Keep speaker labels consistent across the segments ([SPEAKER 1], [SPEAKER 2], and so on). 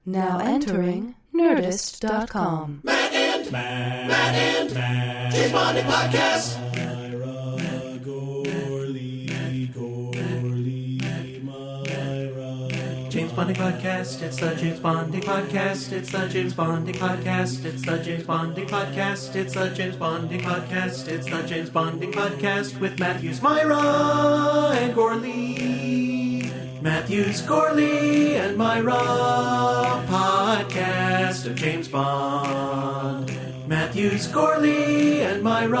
[SPEAKER 1] Now entering Nerdist.com.
[SPEAKER 2] Matt and James Bonding Podcast.
[SPEAKER 3] James Bonding Podcast, it's the James Bonding Podcast, it's the James Bonding Podcast, it's the James Bonding Podcast, it's the James Bonding Podcast, it's the James Bonding Podcast with Matthews, Myra, and Gorley. Matthews, Gorley, and Myra, podcast of James Bond. Matthews, Gorley, and Myra,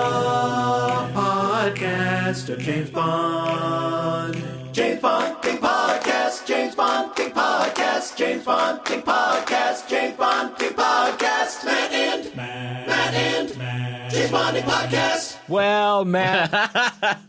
[SPEAKER 3] podcast of James Bond. James Bonding Podcast, James Bonding Podcast, James Bonding Podcast, James Bonding Podcast, Matt and James Bonding Podcast.
[SPEAKER 4] Well, Matt.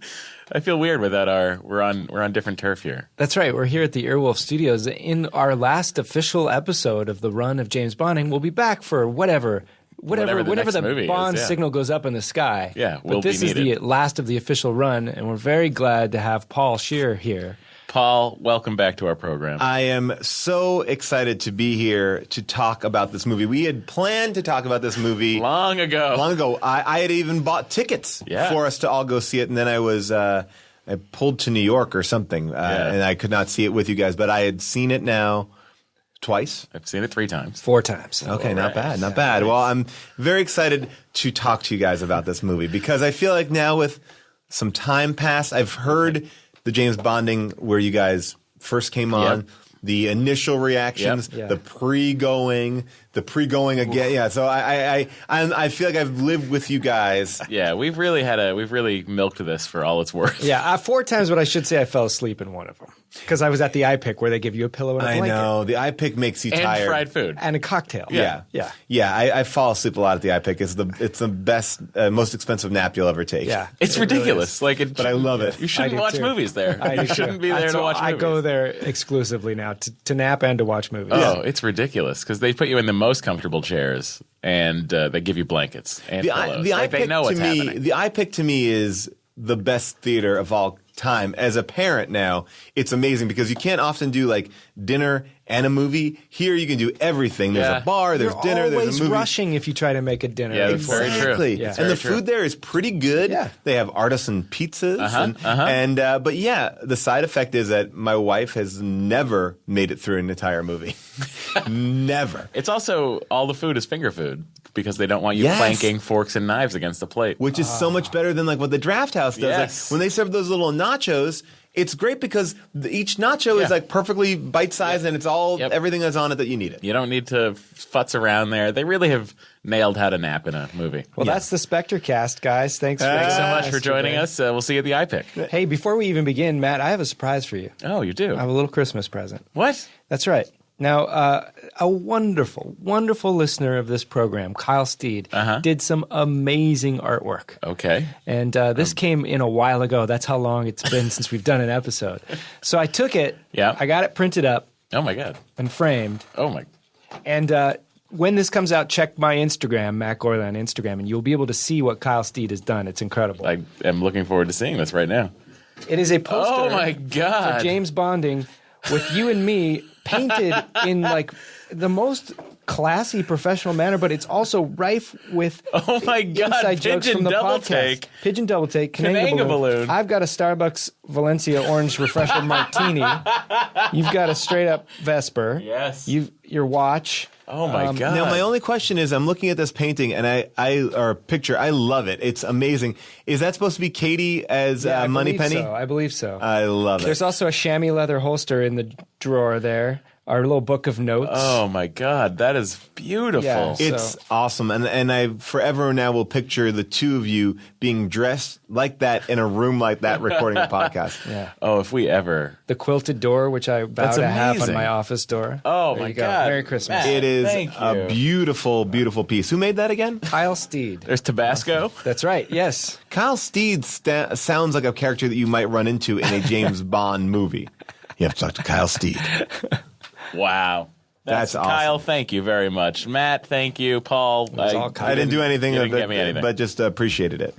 [SPEAKER 5] I feel weird without we're on different turf here.
[SPEAKER 4] That's right. We're here at the Earwolf Studios in our last official episode of the run of James Bonding. We'll be back for whenever the
[SPEAKER 5] movie
[SPEAKER 4] Bond
[SPEAKER 5] is, yeah.
[SPEAKER 4] signal goes up in the sky.
[SPEAKER 5] Yeah,
[SPEAKER 4] but this is the last of the official run, and we're very glad to have Paul Scheer here.
[SPEAKER 5] Paul, welcome back to our program.
[SPEAKER 6] I am so excited to be here to talk about this movie. We had planned to talk about this movie
[SPEAKER 5] Long ago.
[SPEAKER 6] I had even bought tickets for us to all go see it, and then I pulled to New York or something, and I could not see it with you guys. But I had seen it now twice.
[SPEAKER 5] I've seen it 3 times.
[SPEAKER 4] 4 times.
[SPEAKER 6] Okay, not bad. Well, I'm very excited to talk to you guys about this movie because I feel like now with some time passed, I've heard the James Bonding where you guys first came on, the initial reactions, the pre-going again. Yeah, so I feel like I've lived with you guys.
[SPEAKER 5] Yeah, we've really milked this for all it's worth.
[SPEAKER 4] Yeah, 4 times, but I should say I fell asleep in one of them because I was at the iPick where they give you a pillow and a blanket.
[SPEAKER 6] I know. The iPick makes you
[SPEAKER 5] and
[SPEAKER 6] tired.
[SPEAKER 5] And fried food.
[SPEAKER 4] And a cocktail.
[SPEAKER 6] Yeah. I fall asleep a lot at the iPick. It's the best, most expensive nap you'll ever take.
[SPEAKER 4] Yeah,
[SPEAKER 5] it's ridiculous.
[SPEAKER 6] Really but I love it.
[SPEAKER 5] You shouldn't watch movies there. You shouldn't be there to watch movies.
[SPEAKER 4] I go there exclusively now to nap and to watch movies.
[SPEAKER 5] Oh, it's ridiculous because they put you in the most comfortable chairs and they give you blankets and pillows. They know what's happening.
[SPEAKER 6] The iPick to me is the best theater of all time. As a parent now, it's amazing because you can't often do like dinner and a movie. Here you can do everything. There's a bar, there's dinner, there's a movie.
[SPEAKER 4] You're rushing if you try to make a dinner.
[SPEAKER 5] Yeah, that's very true.
[SPEAKER 6] Yeah. And the food there is pretty good. Yeah. They have artisan pizzas. But yeah, the side effect is that my wife has never made it through an entire movie. Never.
[SPEAKER 5] It's also all the food is finger food because they don't want you clanking forks and knives against the plate.
[SPEAKER 6] Which is so much better than like what the Draft House does.
[SPEAKER 5] Yes.
[SPEAKER 6] Like, when they serve those little nachos, it's great because each nacho is like perfectly bite-sized and it's all everything that's on it that you need it.
[SPEAKER 5] You don't need to futz around there. They really have nailed how to nap in a movie.
[SPEAKER 4] Well, that's the SPECTRE cast, guys. Thanks
[SPEAKER 5] so much for joining us. We'll see you at the iPick.
[SPEAKER 4] Hey, before we even begin, Matt, I have a surprise for you.
[SPEAKER 5] Oh, you do?
[SPEAKER 4] I have a little Christmas present.
[SPEAKER 5] What?
[SPEAKER 4] That's right. Now, a wonderful, wonderful listener of this program, Kyle Steed, did some amazing artwork.
[SPEAKER 5] Okay.
[SPEAKER 4] And this came in a while ago. That's how long it's been since we've done an episode. So I took it.
[SPEAKER 5] Yeah.
[SPEAKER 4] I got it printed up.
[SPEAKER 5] Oh, my God.
[SPEAKER 4] And framed.
[SPEAKER 5] Oh, my.
[SPEAKER 4] And when this comes out, check my Instagram, Matt Gorley on Instagram, and you'll be able to see what Kyle Steed has done. It's incredible.
[SPEAKER 5] I am looking forward to seeing this right now.
[SPEAKER 4] It is a poster
[SPEAKER 5] oh, my God.
[SPEAKER 4] for James Bonding with you and me painted in like the most classy professional manner, but it's also rife with inside jokes from the podcast. Pigeon double take. Kananga balloon. I've got a Starbucks Valencia orange refresher martini. You've got a straight up Vesper.
[SPEAKER 5] Yes.
[SPEAKER 4] Your watch.
[SPEAKER 5] Oh my God.
[SPEAKER 6] Now my only question is, I'm looking at this painting or picture. I love it. It's amazing. Is that supposed to be Katie as Moneypenny?
[SPEAKER 4] So. I believe so.
[SPEAKER 6] I love it.
[SPEAKER 4] There's also a chamois leather holster in the drawer there. Our little book of notes.
[SPEAKER 5] Oh my God, that is beautiful.
[SPEAKER 4] Yeah,
[SPEAKER 6] it's awesome. And I forever now will picture the two of you being dressed like that in a room like that recording a podcast.
[SPEAKER 4] Yeah.
[SPEAKER 5] Oh, if we ever.
[SPEAKER 4] The quilted door, which I vow to have on my office door.
[SPEAKER 5] Oh
[SPEAKER 4] there
[SPEAKER 5] my
[SPEAKER 4] you go.
[SPEAKER 5] God.
[SPEAKER 4] Merry Christmas.
[SPEAKER 6] It is a beautiful, beautiful piece. Who made that again?
[SPEAKER 4] Kyle Steed.
[SPEAKER 5] There's Tabasco.
[SPEAKER 4] That's right, yes.
[SPEAKER 6] Kyle Steed sounds like a character that you might run into in a James Bond movie. You have to talk to Kyle Steed.
[SPEAKER 5] Wow.
[SPEAKER 6] That's awesome.
[SPEAKER 5] Kyle, thank you very much. Matt, thank you. Paul,
[SPEAKER 6] I didn't do anything,
[SPEAKER 5] you didn't get me anything.
[SPEAKER 6] but just appreciated it.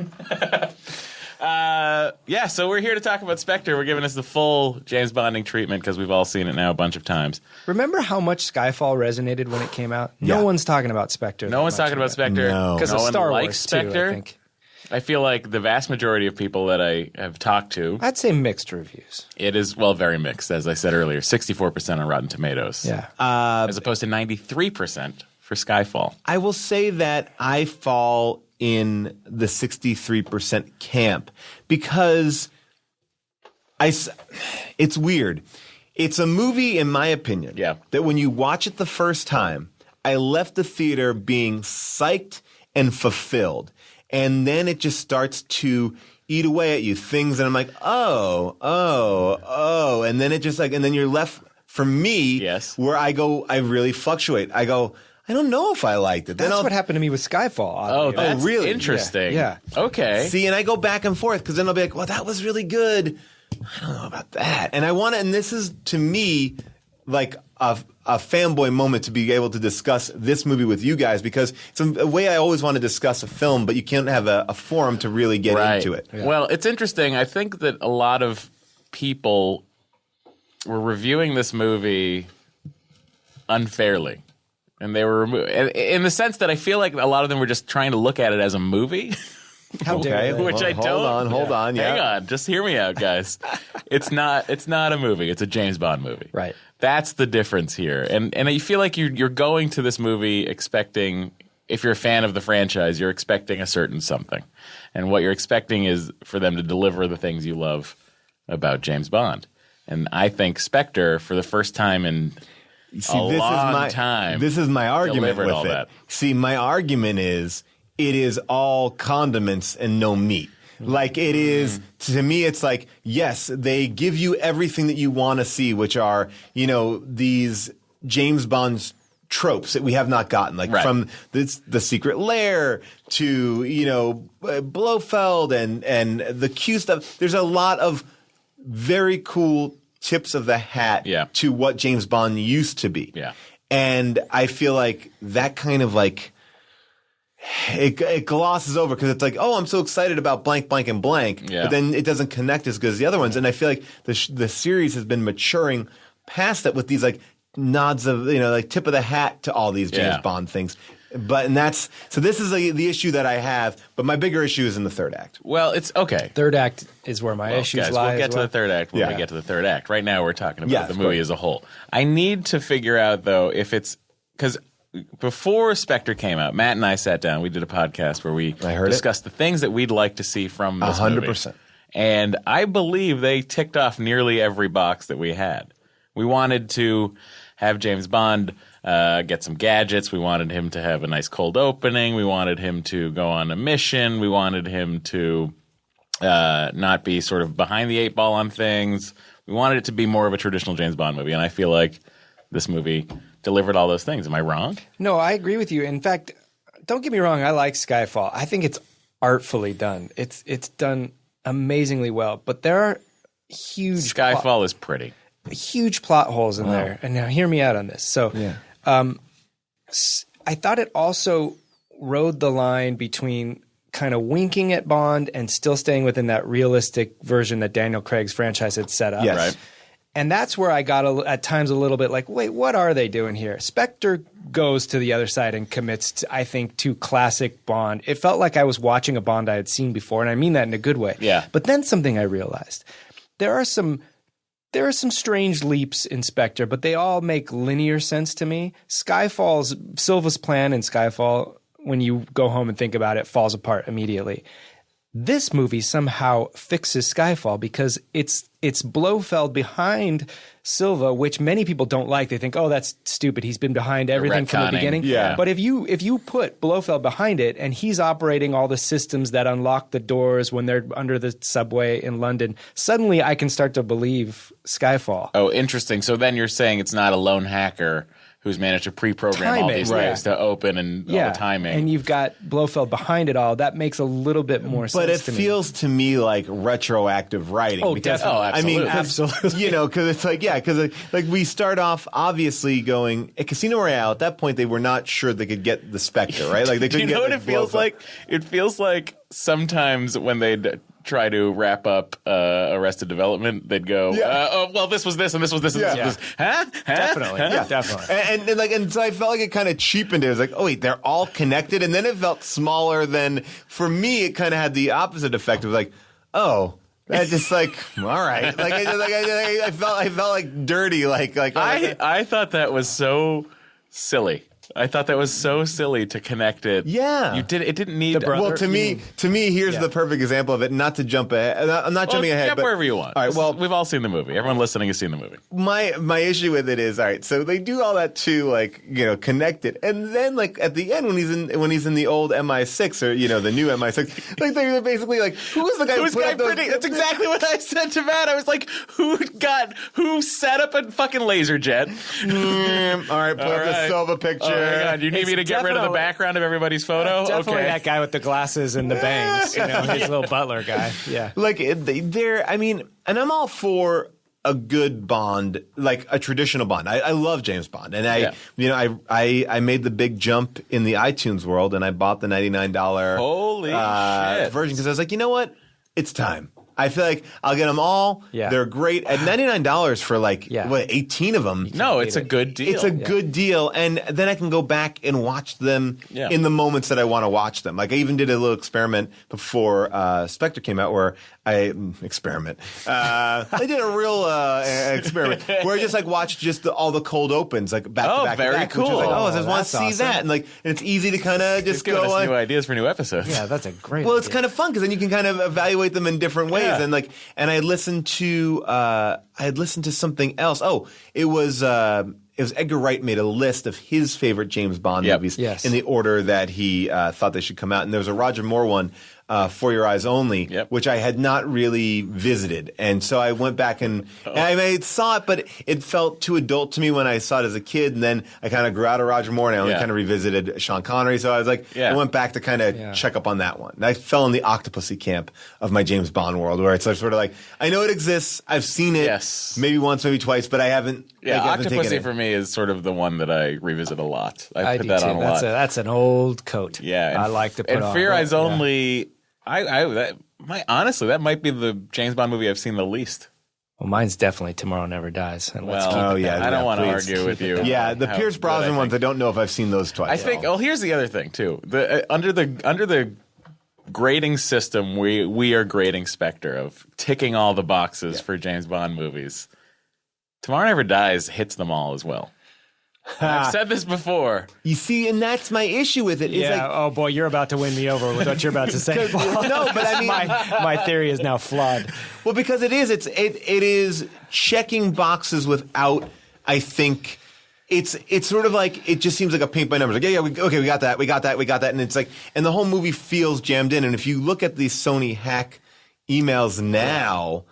[SPEAKER 5] So we're here to talk about Spectre. We're giving us the full James Bonding treatment because we've all seen it now a bunch of times.
[SPEAKER 4] Remember how much Skyfall resonated when it came out? No one's talking about Spectre.
[SPEAKER 5] No one's talking about Spectre.
[SPEAKER 4] Because
[SPEAKER 5] no
[SPEAKER 4] of
[SPEAKER 5] one
[SPEAKER 4] Star
[SPEAKER 5] likes
[SPEAKER 4] Wars,
[SPEAKER 5] Spectre.
[SPEAKER 4] too, I think.
[SPEAKER 5] I feel like the vast majority of people that I have talked to,
[SPEAKER 4] I'd say mixed reviews.
[SPEAKER 5] it is, very mixed, as I said earlier. 64% on Rotten Tomatoes.
[SPEAKER 4] Yeah.
[SPEAKER 5] As opposed to 93% for Skyfall.
[SPEAKER 6] I will say that I fall in the 63% camp because it's weird. It's a movie, in my opinion, that when you watch it the first time, I left the theater being psyched and fulfilled. And then it just starts to eat away at you, things, and I'm like, oh. And then it just and then you're left, for me, where I really fluctuate. I go, I don't know if I liked it.
[SPEAKER 4] That's what happened to me with Skyfall.
[SPEAKER 5] Oh, that's
[SPEAKER 6] really
[SPEAKER 5] interesting.
[SPEAKER 4] Yeah.
[SPEAKER 5] Okay.
[SPEAKER 6] See, and I go back and forth because then I'll be like, well, that was really good. I don't know about that. And and this is, to me, like a fanboy moment to be able to discuss this movie with you guys because it's a way I always want to discuss a film, but you can't have a forum to really get into it.
[SPEAKER 5] Yeah. Well, it's interesting. I think that a lot of people were reviewing this movie unfairly. And they were in the sense that I feel like a lot of them were just trying to look at it as a movie.
[SPEAKER 4] How dare they?
[SPEAKER 5] Which I don't.
[SPEAKER 6] Hold on. Yeah.
[SPEAKER 5] Hang on. Just hear me out, guys. It's not a movie. It's a James Bond movie.
[SPEAKER 4] Right.
[SPEAKER 5] That's the difference here. And you feel like you're going to this movie expecting, if you're a fan of the franchise, you're expecting a certain something. And what you're expecting is for them to deliver the things you love about James Bond. And I think Spectre, for the first time in long time,
[SPEAKER 6] this is my argument with
[SPEAKER 5] all
[SPEAKER 6] it.
[SPEAKER 5] that.
[SPEAKER 6] See, my argument is it is all condiments and no meat. Like it is, to me, it's like, yes, they give you everything that you want to see, which are, these James Bond tropes that we have not gotten, like from the secret lair to, Blofeld and the Q stuff. There's a lot of very cool tips of the hat to what James Bond used to be.
[SPEAKER 5] Yeah.
[SPEAKER 6] And I feel like that kind of it glosses over because it's like, oh, I'm so excited about blank, blank, and blank, but then it doesn't connect as good as the other ones. And I feel like the series has been maturing past that with these nods of tip of the hat to all these James Bond things. This is the issue that I have, but my bigger issue is in the third act.
[SPEAKER 5] Well, it's okay.
[SPEAKER 4] Third act is where my issues lie.
[SPEAKER 5] We'll get to the third act when we get to the third act. Right now, we're talking about the movie as a whole. I need to figure out though if it's because. Before Spectre came out, Matt and I sat down. We did a podcast where we discussed the things that we'd like to see from this
[SPEAKER 6] 100%.
[SPEAKER 5] movie. And I believe they ticked off nearly every box that we had. We wanted to have James Bond get some gadgets. We wanted him to have a nice cold opening. We wanted him to go on a mission. We wanted him to not be sort of behind the eight ball on things. We wanted it to be more of a traditional James Bond movie. And I feel like this movie delivered all those things. Am I wrong?
[SPEAKER 4] No, I agree with you. In fact, don't get me wrong. I like Skyfall. I think it's artfully done. It's done amazingly well. But there are huge
[SPEAKER 5] Skyfall is pretty.
[SPEAKER 4] Huge plot holes in there. And now hear me out on this. So I thought it also rode the line between kind of winking at Bond and still staying within that realistic version that Daniel Craig's franchise had set up.
[SPEAKER 6] Yes. Right.
[SPEAKER 4] And that's where I got at times a little bit like, wait, what are they doing here? Spectre goes to the other side and commits, I think, to classic Bond. It felt like I was watching a Bond I had seen before, and I mean that in a good way.
[SPEAKER 5] Yeah.
[SPEAKER 4] But then something I realized. There are some strange leaps in Spectre, but they all make linear sense to me. Silva's plan in Skyfall, when you go home and think about it, falls apart immediately. This movie somehow fixes Skyfall because it's Blofeld behind Silva, which many people don't like. They think, oh, that's stupid. He's been behind everything from the beginning.
[SPEAKER 6] Yeah.
[SPEAKER 4] But if you put Blofeld behind it and he's operating all the systems that unlock the doors when they're under the subway in London, suddenly I can start to believe Skyfall.
[SPEAKER 5] Oh, interesting. So then you're saying it's not a lone hacker who's managed to pre-program all these things to open and all the timing.
[SPEAKER 4] And you've got Blofeld behind it all. That makes a little bit more sense
[SPEAKER 6] But it
[SPEAKER 4] to me.
[SPEAKER 6] feels to me like retroactive writing.
[SPEAKER 4] Oh,
[SPEAKER 6] because,
[SPEAKER 4] definitely.
[SPEAKER 6] I mean,
[SPEAKER 4] absolutely.
[SPEAKER 6] Because it's because we start off obviously going at Casino Royale. At that point, they were not sure they could get the Spectre, right? Like they couldn't
[SPEAKER 5] Do you know
[SPEAKER 6] get
[SPEAKER 5] what it feels like? It feels like sometimes when they try to wrap up Arrested Development, they'd go, oh, well, this was this, and this was this, and this was this. Huh?
[SPEAKER 4] Definitely.
[SPEAKER 5] Huh?
[SPEAKER 4] Yeah, definitely.
[SPEAKER 6] And so I felt like it kind of cheapened it. It was like, oh wait, they're all connected, and then it felt smaller than. For me, it kind of had the opposite effect of like, oh. I just like, all right. Like I felt like dirty.
[SPEAKER 5] I thought that was so silly. I thought that was so silly to connect it.
[SPEAKER 6] Yeah.
[SPEAKER 5] It didn't need.
[SPEAKER 6] Well, to me, here's the perfect example of it. Not to jump ahead. I'm not jumping ahead.
[SPEAKER 5] Jump
[SPEAKER 6] but,
[SPEAKER 5] wherever you want.
[SPEAKER 6] All right. Well,
[SPEAKER 5] we've all seen the movie. Everyone listening has seen the movie.
[SPEAKER 6] My issue with it is, all right, so they do all that to connect it, and then like at the end when he's in the old MI6 or the new MI6, like they're basically like, who was the guy who put up
[SPEAKER 5] That's exactly what I said to Matt. I was like, who set up a fucking laser jet?
[SPEAKER 6] All right, put up the Silva picture.
[SPEAKER 5] Oh my God, you need me to get rid of the background of everybody's photo?
[SPEAKER 4] Definitely
[SPEAKER 5] okay.
[SPEAKER 4] that guy with the glasses and the bangs, his little butler guy. Yeah.
[SPEAKER 6] Like and I'm all for a good Bond, like a traditional Bond. I love James Bond, and I made the big jump in the iTunes world, and I bought the $99
[SPEAKER 5] Holy shit
[SPEAKER 6] version because I was like, you know what, it's time. I feel like I'll get them all.
[SPEAKER 4] Yeah.
[SPEAKER 6] They're great at $99 for 18 of them.
[SPEAKER 5] No, it's a good deal.
[SPEAKER 6] It's a good deal, and then I can go back and watch them in the moments that I want to watch them. Like I even did a little experiment before Spectre came out, where I did a real experiment where I just watched all the cold opens back to back.
[SPEAKER 5] Very
[SPEAKER 6] to back,
[SPEAKER 5] cool.
[SPEAKER 6] Which was I just want to see
[SPEAKER 4] awesome.
[SPEAKER 6] that, and it's easy to kind of just
[SPEAKER 5] giving
[SPEAKER 6] go
[SPEAKER 5] us new ideas for new episodes.
[SPEAKER 4] Yeah, that's a great
[SPEAKER 6] Well, it's
[SPEAKER 4] idea.
[SPEAKER 6] kind of fun because then you can kind of evaluate them in different ways.
[SPEAKER 5] Yeah.
[SPEAKER 6] And I listened to something else. Oh, it was Edgar Wright made a list of his favorite James Bond movies in the order that he thought they should come out. And there was a Roger Moore one, For Your Eyes Only, which I had not really visited. And so I went back and I saw it, but it felt too adult to me when I saw it as a kid. And then I kind of grew out of Roger Moore, and I only kind of revisited Sean Connery. So I was like, I went back to kind of check up on that one. And I fell in the Octopussy camp of my James Bond world, where it's sort of like, I know it exists. I've seen it maybe once, maybe twice, but I haven't.
[SPEAKER 5] Yeah,
[SPEAKER 6] I haven't taken
[SPEAKER 5] Octopussy
[SPEAKER 6] it.
[SPEAKER 5] for me is sort of the one that I revisit a lot. I put
[SPEAKER 4] do
[SPEAKER 5] that
[SPEAKER 4] too.
[SPEAKER 5] on a lot.
[SPEAKER 4] That's an old coat.
[SPEAKER 5] Yeah,
[SPEAKER 4] I like to put on.
[SPEAKER 5] And For Your Eyes Only, honestly, that might be the James Bond movie I've seen the least.
[SPEAKER 4] Well, mine's definitely Tomorrow Never Dies. And let's keep
[SPEAKER 5] Well,
[SPEAKER 4] it that
[SPEAKER 5] I don't
[SPEAKER 4] way.
[SPEAKER 5] want to
[SPEAKER 6] please.
[SPEAKER 5] argue with you.
[SPEAKER 6] Yeah, the
[SPEAKER 5] how
[SPEAKER 6] Pierce
[SPEAKER 5] good
[SPEAKER 6] Brosnan ones, I
[SPEAKER 5] think.
[SPEAKER 6] don't know if I've seen those twice.
[SPEAKER 5] I think. Oh, here's the other thing too. Under the grading system, we are grading Spectre of ticking all the boxes for James Bond movies. Tomorrow Never Dies hits them all as well. I've said this before.
[SPEAKER 6] You see, and that's my issue with it. Is
[SPEAKER 4] Yeah. Oh boy, you're about to win me over with what you're about to say.
[SPEAKER 6] No, but I mean,
[SPEAKER 4] my theory is now flawed.
[SPEAKER 6] well, because it is checking boxes without. I think it's sort of like it just seems like a paint by numbers. Like we got that, and it's like, and the whole movie feels jammed in. And if you look at these Sony hack emails now.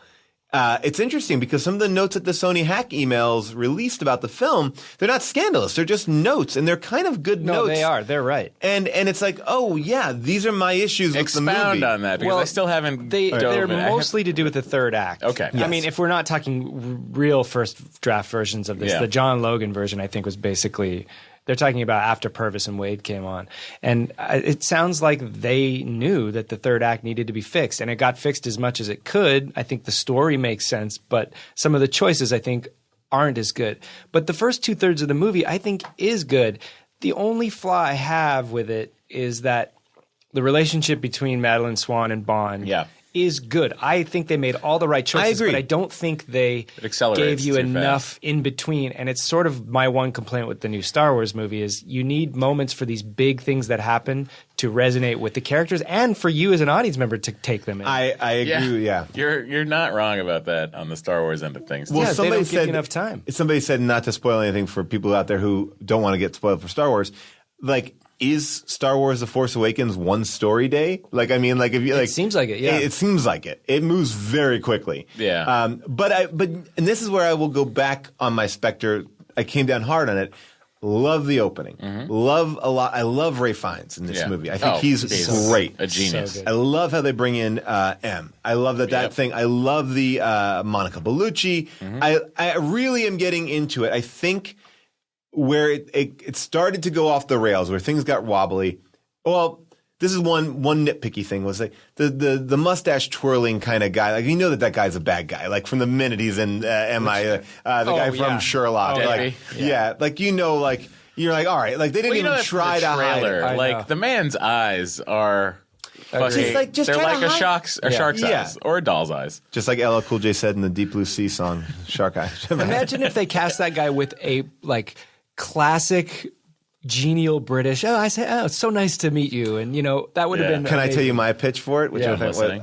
[SPEAKER 6] It's interesting because some of the notes that the Sony hack emails released about the film, they're not scandalous. They're just notes, and they're kind of good notes.
[SPEAKER 4] No, they are. They're right.
[SPEAKER 6] And it's like, oh yeah, these are my issues with the movie.
[SPEAKER 5] Expound on that because I still haven't.
[SPEAKER 4] They're mostly to do with the third act.
[SPEAKER 5] Okay.
[SPEAKER 4] I mean, if we're not talking real first draft versions of this, the John Logan version, I think, was basically. They're talking about after Purvis and Wade came on. And it sounds like they knew that the third act needed to be fixed. And it got fixed as much as it could. I think the story makes sense, but some of the choices, I think, aren't as good. But the first 2/3 of the movie, I think, is good. The only flaw I have with it is that the relationship between Madeline Swan and Bond is good. I think they made all the right choices, but I don't think they gave you enough in between. And it's sort of my one complaint with the new Star Wars movie is you need moments for these big things that happen to resonate with the characters and for you as an audience member to take them in.
[SPEAKER 6] I agree. Yeah,
[SPEAKER 5] you're not wrong about that on the Star Wars end of things.
[SPEAKER 6] Well,
[SPEAKER 4] they don't give you enough time.
[SPEAKER 6] Somebody said not to spoil anything for people out there who don't want to get spoiled for Star Wars. Like, is Star Wars: The Force Awakens one story day? Like, I mean, like if you like,
[SPEAKER 4] it seems like it. Yeah,
[SPEAKER 6] it seems like it. It moves very quickly.
[SPEAKER 5] Yeah.
[SPEAKER 6] But and this is where I will go back on my Spectre. I came down hard on it. Love the opening. Love a lot. I love Ray Fiennes in this movie. I think he's great.
[SPEAKER 5] A genius.
[SPEAKER 4] So
[SPEAKER 6] I love how they bring in M. I love that thing. I love the Monica Bellucci. I really am getting into it. I think where it started to go off the rails, where things got wobbly. Well, this is one nitpicky thing was like the mustache twirling kind of guy. Like you know that guy's a bad guy. Like from the minute he's in the guy from Sherlock. Like like you know, like you're like all right. Like they didn't even try to hide it.
[SPEAKER 5] Like the man's eyes are. Fucking,
[SPEAKER 6] just
[SPEAKER 5] they're like a shark's
[SPEAKER 6] Yeah.
[SPEAKER 5] eyes or a doll's eyes.
[SPEAKER 6] Just like LL Cool J said in the Deep Blue Sea song, Shark Eye.
[SPEAKER 4] Imagine if they cast that guy with a like classic genial British. Oh, I say, oh, it's so nice to meet you, and you know that would have been.
[SPEAKER 6] Can I tell you my pitch for it? Which
[SPEAKER 4] Yeah,
[SPEAKER 6] I think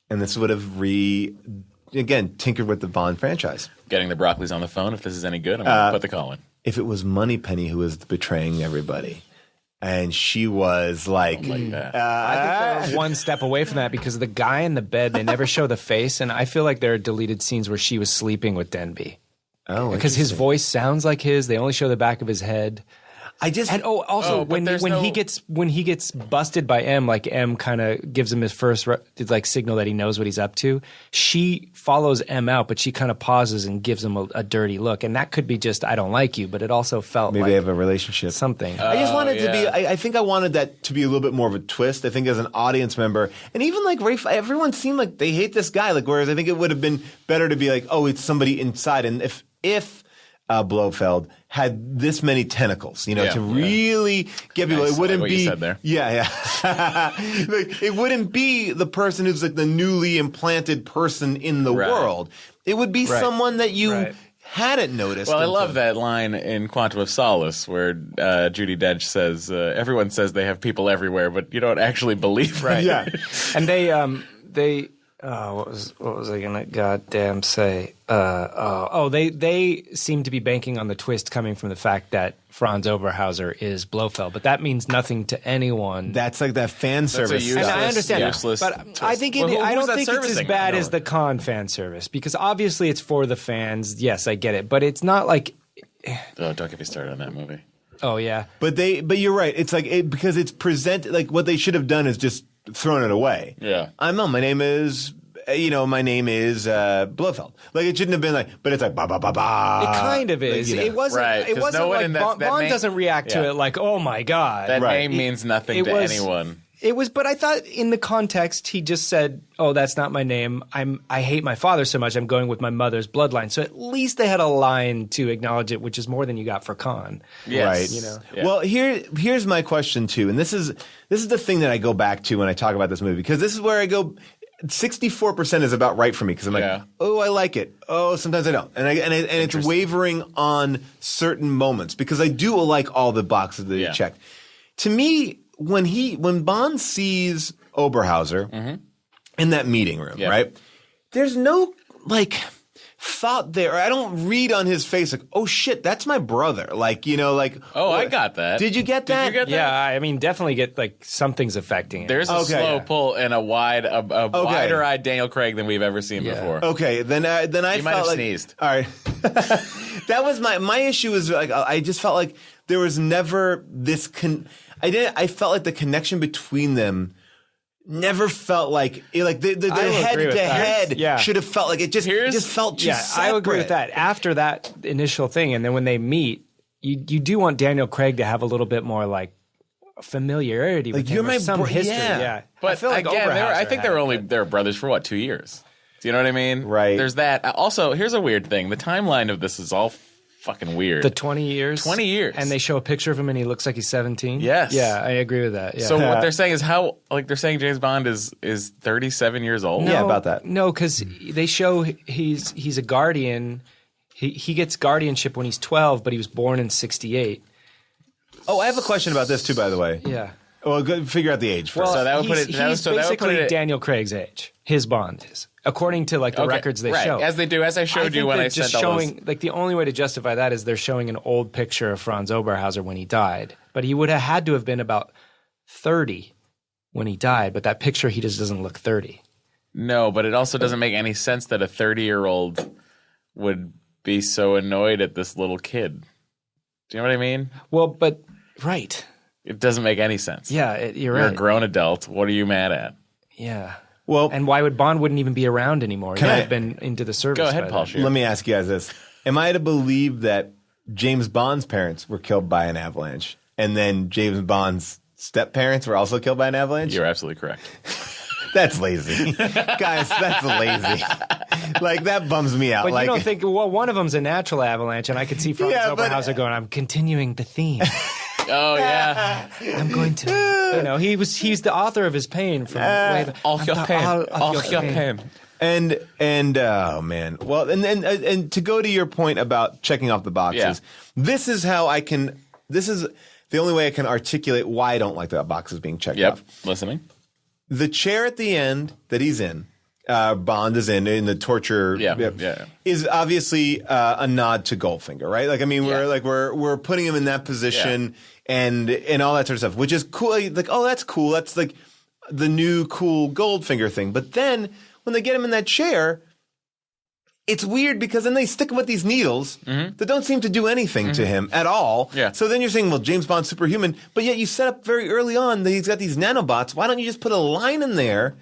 [SPEAKER 6] and this would have tinkered with the Bond franchise.
[SPEAKER 5] Getting the Broccoli's on the phone. If this is any good, I'm going to put the call in.
[SPEAKER 6] If it was Moneypenny who was betraying everybody. And she was like,
[SPEAKER 4] I think they're one step away from that because the guy in the bed, they never show the face. And I feel like there are deleted scenes where she was sleeping with Denby.
[SPEAKER 6] Oh,
[SPEAKER 4] because his voice sounds like his. They only show the back of his head. When he gets busted by M, like M kind of gives him his first like signal that he knows what he's up to. She follows M out, but she kind of pauses and gives him a dirty look, and that could be just I don't like you, but it also felt
[SPEAKER 6] maybe
[SPEAKER 4] like
[SPEAKER 6] they have a relationship.
[SPEAKER 4] Something.
[SPEAKER 6] I just wanted to be. I think I wanted that to be a little bit more of a twist. I think as an audience member, and even like Rafe, everyone seemed like they hate this guy. Like whereas I think it would have been better to be like, oh, it's somebody inside, and if Blofeld had this many tentacles, to really get people. It wouldn't
[SPEAKER 5] what
[SPEAKER 6] be.
[SPEAKER 5] You said there.
[SPEAKER 6] Yeah. Like, it wouldn't be the person who's like the newly implanted person in the world. It would be someone that you hadn't noticed.
[SPEAKER 5] Well, I love that line in Quantum of Solace where Judi Dench says, "Everyone says they have people everywhere, but you don't actually believe."
[SPEAKER 4] Right.
[SPEAKER 6] Yeah.
[SPEAKER 4] And they. What was I gonna goddamn say? They seem to be banking on the twist coming from the fact that Franz Oberhauser is Blofeld, but that means nothing to anyone.
[SPEAKER 6] That's like that fan service.
[SPEAKER 4] And I understand
[SPEAKER 5] useless
[SPEAKER 4] that, but I think I don't think it's as bad as the Khan fan service because obviously it's for the fans. Yes, I get it, but it's not like.
[SPEAKER 5] Oh, don't get me started on that movie.
[SPEAKER 4] Oh yeah,
[SPEAKER 6] but you're right. It's like because it's presented like what they should have done is just thrown it away.
[SPEAKER 5] Yeah,
[SPEAKER 6] my name is. My name is Blofeld. Like it shouldn't have been like, but it's like ba ba ba ba.
[SPEAKER 4] It kind of is.
[SPEAKER 6] Like,
[SPEAKER 4] it wasn't.
[SPEAKER 5] Right,
[SPEAKER 4] it wasn't like Bond doesn't react to it like, oh my god.
[SPEAKER 5] That name means nothing to anyone.
[SPEAKER 4] It was, but I thought in the context he just said, "Oh, that's not my name. I hate my father so much. I'm going with my mother's bloodline." So at least they had a line to acknowledge it, which is more than you got for Khan.
[SPEAKER 5] Yes.
[SPEAKER 6] Right.
[SPEAKER 5] Yeah.
[SPEAKER 6] Well, here's my question too, and this is the thing that I go back to when I talk about this movie because this is where I go. 64% is about right for me because I'm like, oh, I like it. Oh, sometimes I don't, and it's wavering on certain moments because I do like all the boxes that he checked. To me, when Bond sees Oberhauser in that meeting room, right? There's no like thought there. I don't read on his face like, oh shit, that's my brother. Like
[SPEAKER 5] oh, I got that.
[SPEAKER 6] Did you get that?
[SPEAKER 4] Yeah, I mean, definitely get like something's affecting it.
[SPEAKER 5] There's a slow pull and a wider-eyed Daniel Craig than we've ever seen before.
[SPEAKER 6] Okay, then I
[SPEAKER 5] might
[SPEAKER 6] felt
[SPEAKER 5] have
[SPEAKER 6] like
[SPEAKER 5] sneezed.
[SPEAKER 6] All right, that was my issue. Was like I just felt like there was never this. I felt like the connection between them. Never felt like the head to head should have felt like it just felt too separate.
[SPEAKER 4] I agree with that. After that initial thing, and then when they meet, you do want Daniel Craig to have a little bit more like familiarity with him, or some history. Yeah.
[SPEAKER 5] But
[SPEAKER 4] I feel like
[SPEAKER 5] again, I think they were brothers for 2 years. Do you know what I mean?
[SPEAKER 6] Right.
[SPEAKER 5] There's that. Also, here's a weird thing: the timeline of this is all fucking weird.
[SPEAKER 4] The 20 years.
[SPEAKER 5] 20 years.
[SPEAKER 4] And they show a picture of him and he looks like he's 17.
[SPEAKER 5] Yes.
[SPEAKER 4] Yeah, I agree with that. Yeah.
[SPEAKER 5] So what they're saying is they're saying James Bond is 37 years old?
[SPEAKER 6] Yeah, about that.
[SPEAKER 4] No, because they show he's a guardian. He gets guardianship when he's 12, but he was born in 68.
[SPEAKER 6] Oh, I have a question about this too, by the way.
[SPEAKER 4] Yeah.
[SPEAKER 6] Well, figure out the age first.
[SPEAKER 4] Well,
[SPEAKER 5] so that would put it.
[SPEAKER 4] He's basically Daniel Craig's age. His Bond is, according to the records they show.
[SPEAKER 5] As they do, as I showed you when I sent all those.
[SPEAKER 4] Like the only way to justify that is they're showing an old picture of Franz Oberhauser when he died, but he would have had to have been about 30 when he died. But that picture, he just doesn't look 30.
[SPEAKER 5] No, but it also doesn't make any sense that a 30-year-old would be so annoyed at this little kid. Do you know what I mean?
[SPEAKER 4] Well, but right.
[SPEAKER 5] It doesn't make any sense.
[SPEAKER 4] Yeah, you're right.
[SPEAKER 5] You're a grown adult. What are you mad at?
[SPEAKER 4] Yeah.
[SPEAKER 6] Well,
[SPEAKER 4] and why would Bond wouldn't even be around anymore? He would have been into the service.
[SPEAKER 5] Go ahead, Paul Scheer.
[SPEAKER 6] Let me ask you guys this. Am I to believe that James Bond's parents were killed by an avalanche and then James Bond's step-parents were also killed by an avalanche?
[SPEAKER 5] You're absolutely correct.
[SPEAKER 6] That's lazy. Guys, that's lazy. Like, that bums me out.
[SPEAKER 4] But
[SPEAKER 6] like,
[SPEAKER 4] you don't think, well, one of them's a natural avalanche, and I could see Franz Oberhauser going, I'm continuing the theme.
[SPEAKER 5] Oh, yeah.
[SPEAKER 4] I'm going to, he's the author of his pain from way
[SPEAKER 5] All your pain. All your pain.
[SPEAKER 6] And oh man, well, and to go to your point about checking off the boxes, this is how I can. This is the only way I can articulate why I don't like the boxes being checked off.
[SPEAKER 5] Listening.
[SPEAKER 6] The chair at the end that he's in, Bond is in the torture. Is obviously a nod to Goldfinger, right? Like, I mean, we're putting him in that position and all that sort of stuff, which is cool. Like, oh, that's cool. That's like the new cool Goldfinger thing. But then when they get him in that chair, it's weird because then they stick him with these needles that don't seem to do anything to him at all.
[SPEAKER 5] Yeah.
[SPEAKER 6] So then you're saying, well, James Bond's superhuman, but yet you set up very early on that he's got these nanobots. Why don't you just put a line in there,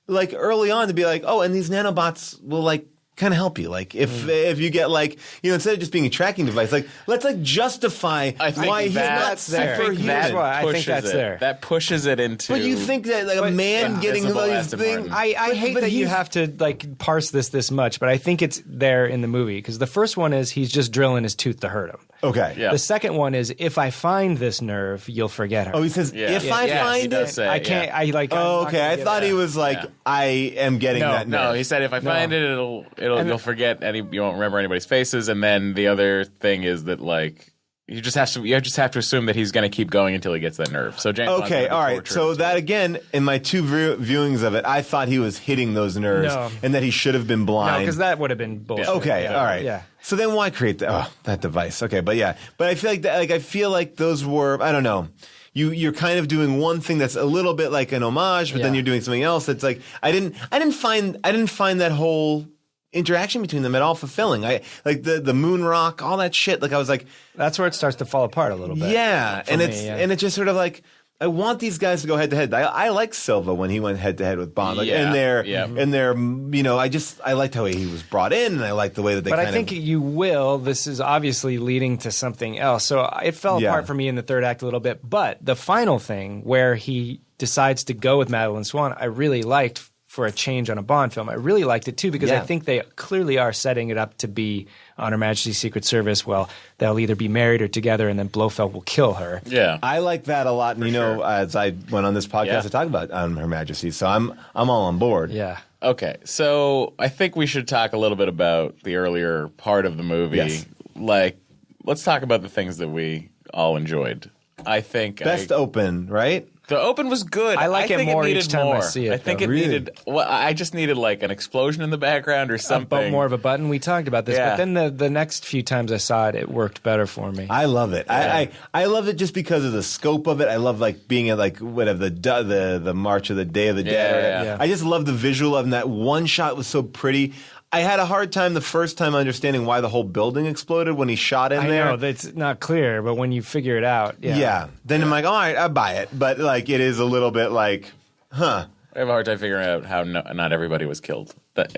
[SPEAKER 6] like early on, to be like, oh, and these nanobots will like kind of help you. Like if you get like, instead of just being a tracking device, like let's like justify why he's not superhuman.
[SPEAKER 4] I think that's there.
[SPEAKER 5] That pushes it into.
[SPEAKER 6] But you think that like a man getting these things.
[SPEAKER 4] I hate that you have to like parse this much, but I think it's there in the movie because the first one is he's just drilling his tooth to hurt him.
[SPEAKER 6] Okay.
[SPEAKER 5] Yeah.
[SPEAKER 4] The second one is if I find this nerve, you'll forget her.
[SPEAKER 6] Oh, he says if I find it,
[SPEAKER 4] I can't. I like.
[SPEAKER 6] Oh, okay. I thought he was like, I am getting that nerve.
[SPEAKER 5] No, he said if I find it, you'll forget you won't remember anybody's faces, and then the other thing is that like you just have to assume that he's going to keep going until he gets that nerve. So James
[SPEAKER 6] okay, all right. So that again, in my two viewings of it, I thought he was hitting those nerves and that he should have been blind.
[SPEAKER 4] No, because that would have been bullshit.
[SPEAKER 6] Okay, all right.
[SPEAKER 4] Yeah.
[SPEAKER 6] So then why create that device? Okay, but I feel like I feel like those were, I don't know. You're kind of doing one thing that's a little bit like an homage, but then you're doing something else that's like I didn't find that whole interaction between them at all fulfilling. I like the moon rock, all that shit. Like I was like,
[SPEAKER 4] that's where it starts to fall apart a little bit.
[SPEAKER 6] Yeah, and it's just sort of like I want these guys to go head to head. I like Silva when he went head to head with Bond. Like in their I liked how he was brought in, and I liked the way that they.
[SPEAKER 4] But I think you will. This is obviously leading to something else. So it fell apart for me in the third act a little bit. But the final thing where he decides to go with Madeline Swan, I really liked. For a change on a Bond film. I really liked it too because I think they clearly are setting it up to be on Her Majesty's Secret Service. Well, they'll either be married or together and then Blofeld will kill her.
[SPEAKER 5] Yeah.
[SPEAKER 6] I like that a lot. And as I went on this podcast to talk about Her Majesty, so I'm all on board.
[SPEAKER 4] Yeah.
[SPEAKER 5] Okay. So I think we should talk a little bit about the earlier part of the movie.
[SPEAKER 6] Yes.
[SPEAKER 5] Like, let's talk about the things that we all enjoyed. I think
[SPEAKER 6] Best open, right?
[SPEAKER 5] The open was good.
[SPEAKER 4] I like it more each time I see it.
[SPEAKER 5] I think
[SPEAKER 4] though.
[SPEAKER 5] it needed. Well, I just needed like an explosion in the background or something.
[SPEAKER 4] More of a button. We talked about this, but then the next few times I saw it, it worked better for me.
[SPEAKER 6] I love it. Yeah. I love it just because of the scope of it. I love like being at like whatever the March of the Day of the Dead.
[SPEAKER 5] Yeah.
[SPEAKER 6] I just love the visual of that one shot was so pretty. I had a hard time the first time understanding why the whole building exploded when he shot in there.
[SPEAKER 4] I know, that's not clear, but when you figure it out,
[SPEAKER 6] then I'm like, all right, I buy it. But like, it is a little bit like, huh.
[SPEAKER 5] I have a hard time figuring out how not everybody was killed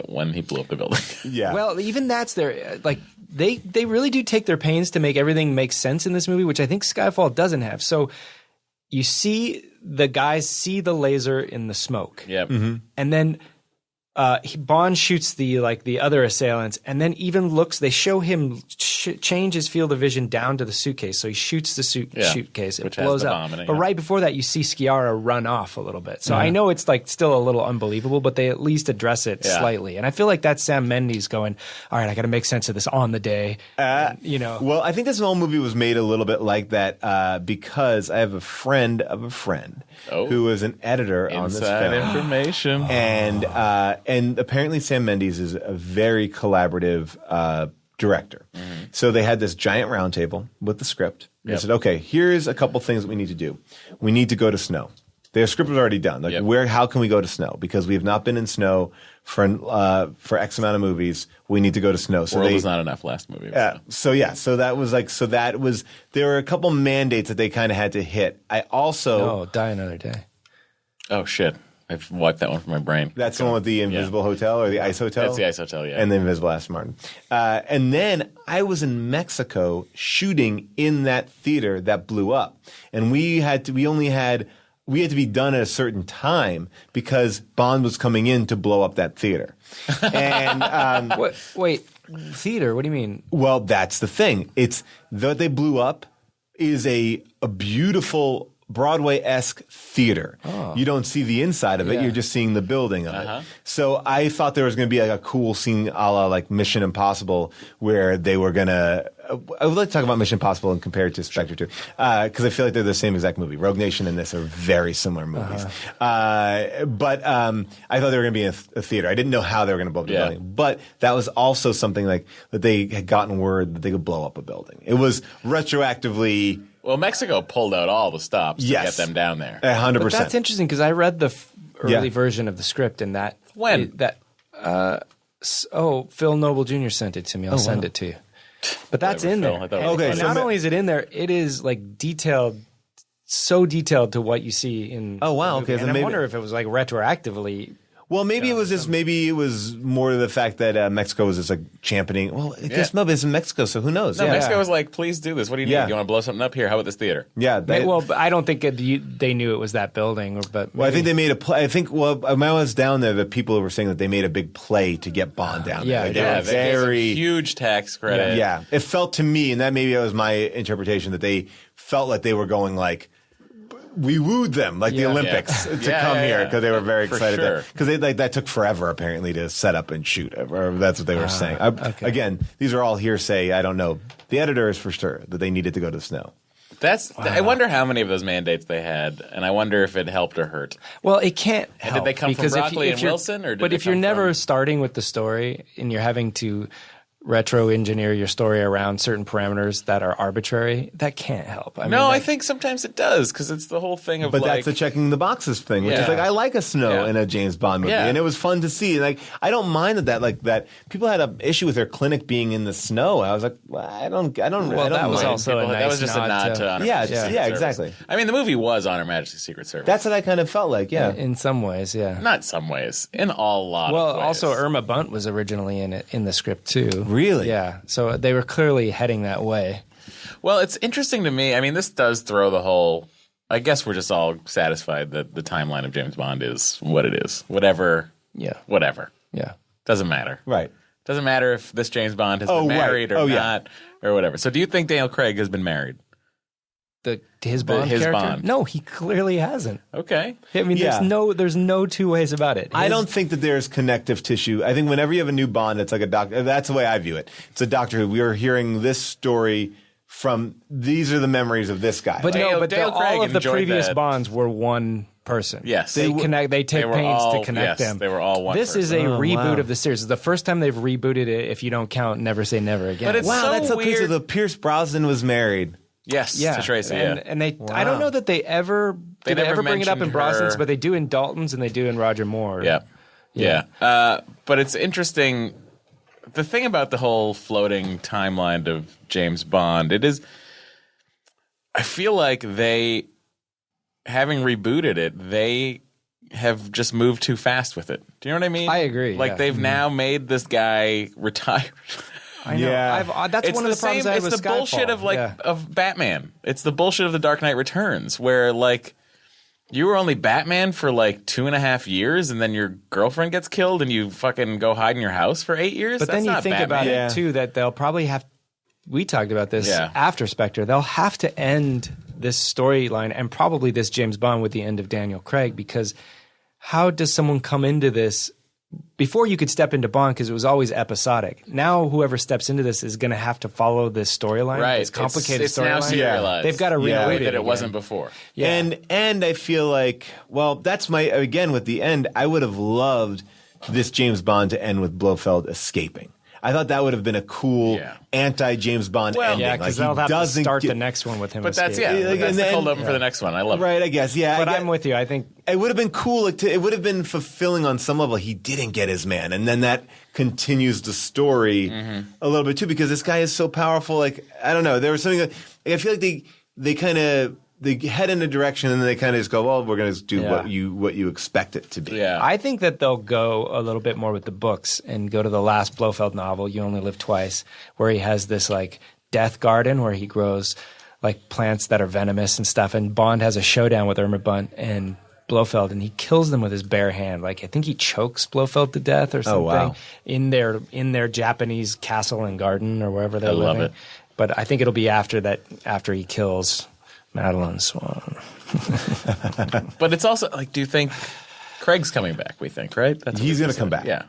[SPEAKER 5] when he blew up the building.
[SPEAKER 6] Yeah.
[SPEAKER 4] Well, even that's their like they really do take their pains to make everything make sense in this movie, which I think Skyfall doesn't have. So you see the guys see the laser in the smoke.
[SPEAKER 5] Yep.
[SPEAKER 6] Mm-hmm.
[SPEAKER 4] And then Bond shoots the other assailants, and then even looks. They show him change his field of vision down to the suitcase, so he shoots the suitcase. It blows up. But right before that, you see Sciarra run off a little bit. So I know it's like still a little unbelievable, but they at least address it slightly. And I feel like that's Sam Mendes going, "All right, I got to make sense of this on the day."
[SPEAKER 6] Well, I think this whole movie was made a little bit like that because I have a friend of a friend who was an editor on this film.
[SPEAKER 5] Inside information.
[SPEAKER 6] And apparently Sam Mendes is a very collaborative director. Mm-hmm. So they had this giant round table with the script. They said, okay, here's a couple things that we need to do. We need to go to snow. Their script was already done. Like, how can we go to snow? Because we have not been in snow for X amount of movies. We need to go to snow. So
[SPEAKER 5] World was not enough last movie.
[SPEAKER 6] So there were a couple mandates that they kind of had to hit. I also
[SPEAKER 4] Die Another Day.
[SPEAKER 5] Oh shit. I've wiped that one from my brain.
[SPEAKER 6] That's the one with the Invisible Hotel or the Ice Hotel?
[SPEAKER 5] That's the Ice Hotel, yeah.
[SPEAKER 6] And the Invisible Aston Martin. And then I was in Mexico shooting in that theater that blew up. And we had to be done at a certain time because Bond was coming in to blow up that theater. And
[SPEAKER 4] Wait, theater? What do you mean?
[SPEAKER 6] well, that's the thing. It's that they blew up is a beautiful Broadway-esque theater. Oh. You don't see the inside of it.
[SPEAKER 4] Yeah.
[SPEAKER 6] You're just seeing the building of it. So I thought there was going to be like a cool scene a la like Mission Impossible where they were going to I would like to talk about Mission Impossible and compare it to Spectre too, because I feel like they're the same exact movie. Rogue Nation and this are very similar movies. But I thought they were going to be in a theater. I didn't know how they were going to blow up the building. But that was also something like that they had gotten word that they could blow up a building. It was retroactively.
[SPEAKER 5] Well, Mexico pulled out all the stops to get them down there.
[SPEAKER 6] 100%.
[SPEAKER 4] But that's interesting because I read the early version of the script and that Phil Noble Jr. sent it to me. I'll send it to you. But that's in there. And not only is it in there, it is like detailed, so detailed to what you see in.
[SPEAKER 6] Oh wow!
[SPEAKER 4] Okay,
[SPEAKER 6] and
[SPEAKER 4] I wonder if it was like retroactively.
[SPEAKER 6] Well, maybe it was just maybe it was more the fact that Mexico was just like championing. Well, I guess no, but it's in Mexico, so who knows?
[SPEAKER 5] No, Mexico was like, please do this. What do you need? You want to blow something up here? How about this theater?
[SPEAKER 6] Yeah.
[SPEAKER 4] But I don't think they knew it was that building. But
[SPEAKER 6] well, I think they made a play. I think when I was down there, the people were saying that they made a big play to get Bond down there.
[SPEAKER 5] They gave a huge tax credit.
[SPEAKER 6] Yeah, it felt to me, and that maybe was my interpretation, that they felt like they were going like. We wooed them like the Olympics to come here because they were very excited. Because that took forever apparently to set up and shoot. Or that's what they were saying. Again, these are all hearsay. I don't know. The editor is for sure that they needed to go to the snow.
[SPEAKER 5] I wonder how many of those mandates they had, and I wonder if it helped or hurt.
[SPEAKER 4] Well, it can't help.
[SPEAKER 5] Did they come from Broccoli and Wilson?
[SPEAKER 4] But if you're never starting with the story and you're having to retro engineer your story around certain parameters that are arbitrary, that can't help.
[SPEAKER 5] I think sometimes it does because it's the whole thing of
[SPEAKER 6] But that's the checking the boxes thing, which is like I like a snow in a James Bond movie, and it was fun to see. Like I don't mind that people had an issue with their clinic being in the snow. I was like, well, I don't.
[SPEAKER 4] Well, that was also
[SPEAKER 5] that was just a nod to Honor Majesty's Secret Service.
[SPEAKER 6] Exactly.
[SPEAKER 5] I mean, the movie was Honor Majesty's Secret Service.
[SPEAKER 6] That's what I kind of felt like. Yeah,
[SPEAKER 4] in some ways,
[SPEAKER 5] not some ways, in a lot of ways.
[SPEAKER 4] Well, also Irma Bunt was originally in the script too.
[SPEAKER 6] Really?
[SPEAKER 4] Yeah. So they were clearly heading that way.
[SPEAKER 5] Well, it's interesting to me. I mean, this does throw the whole. I guess we're just all satisfied that the timeline of James Bond is what it is. Whatever. Yeah. Whatever.
[SPEAKER 4] Yeah.
[SPEAKER 5] Doesn't matter.
[SPEAKER 6] Right.
[SPEAKER 5] Doesn't matter if this James Bond has been married or not or whatever. So do you think Daniel Craig has been married?
[SPEAKER 4] His Bond character?
[SPEAKER 5] Bond.
[SPEAKER 4] No, he clearly hasn't.
[SPEAKER 5] Okay.
[SPEAKER 4] I mean, there's no two ways about it.
[SPEAKER 6] I don't think that there's connective tissue. I think whenever you have a new Bond, it's like a doctor. That's the way I view it. It's a Doctor Who. We are hearing this story from. These are the memories of this guy.
[SPEAKER 4] But all of the previous Bonds were one person.
[SPEAKER 5] Yes,
[SPEAKER 4] they take pains to connect them.
[SPEAKER 5] They were all one.
[SPEAKER 4] This is a reboot of the series. It's the first time they've rebooted it. If you don't count Never Say Never Again.
[SPEAKER 5] But it's
[SPEAKER 6] that's
[SPEAKER 5] so
[SPEAKER 6] okay. So
[SPEAKER 5] weird.
[SPEAKER 6] the Pierce Brosnan was married.
[SPEAKER 5] Yes, to Tracy.
[SPEAKER 4] And they, I don't know that they ever bring it up in Brosnan's, but they do in Dalton's and they do in Roger Moore.
[SPEAKER 5] Yeah. But it's interesting. The thing about the whole floating timeline of James Bond, it is. I feel like having rebooted it, they have just moved too fast with it. Do you know what I mean?
[SPEAKER 4] I agree.
[SPEAKER 5] Like they've now made this guy retire.
[SPEAKER 4] I know. Yeah. That's one of the problems I have with Skyfall.
[SPEAKER 5] It's the bullshit of Batman. It's the bullshit of The Dark Knight Returns, where you were only Batman for 2.5 years, and then your girlfriend gets killed, and you fucking go hide in your house for 8 years.
[SPEAKER 4] But
[SPEAKER 5] That's
[SPEAKER 4] then you think
[SPEAKER 5] Batman.
[SPEAKER 4] about it too, that they'll probably have. We talked about this after Spectre. They'll have to end this storyline and probably this James Bond with the end of Daniel Craig, because how does someone come into this? Before you could step into Bond because it was always episodic. Now whoever steps into this is going to have to follow this storyline, this complicated
[SPEAKER 5] it's now
[SPEAKER 4] storyline.
[SPEAKER 5] serialized.
[SPEAKER 4] They've got to reboot
[SPEAKER 5] that it wasn't before.
[SPEAKER 6] Yeah. And I feel like, well, that's again with the end, I would have loved this James Bond to end with Blofeld escaping. I thought that would have been a cool anti-James Bond ending.
[SPEAKER 4] Yeah, because they'll have to start the next one with him.
[SPEAKER 5] But that's the cold open for the next one. I love it.
[SPEAKER 6] Right, I guess. Yeah,
[SPEAKER 4] but I'm with you. I think
[SPEAKER 6] it would have been cool. It would have been fulfilling on some level. He didn't get his man, and then that continues the story a little bit too, because this guy is so powerful. I don't know. There was something. I feel like they kind of they head in a direction and then they kind of just go, well, we're going to do what you expect it to be.
[SPEAKER 5] Yeah.
[SPEAKER 4] I think that they'll go a little bit more with the books and go to the last Blofeld novel, You Only Live Twice, where he has this like death garden where he grows like plants that are venomous and stuff. And Bond has a showdown with Irma Bunt and Blofeld, and he kills them with his bare hand. Like I think he chokes Blofeld to death or something in their Japanese castle and garden or wherever they're living.
[SPEAKER 5] Love it.
[SPEAKER 4] But I think it'll be after he kills Madeline Swan.
[SPEAKER 5] But it's also like, do you think Craig's coming back? We think, right?
[SPEAKER 6] He's going to come back.
[SPEAKER 5] Yeah.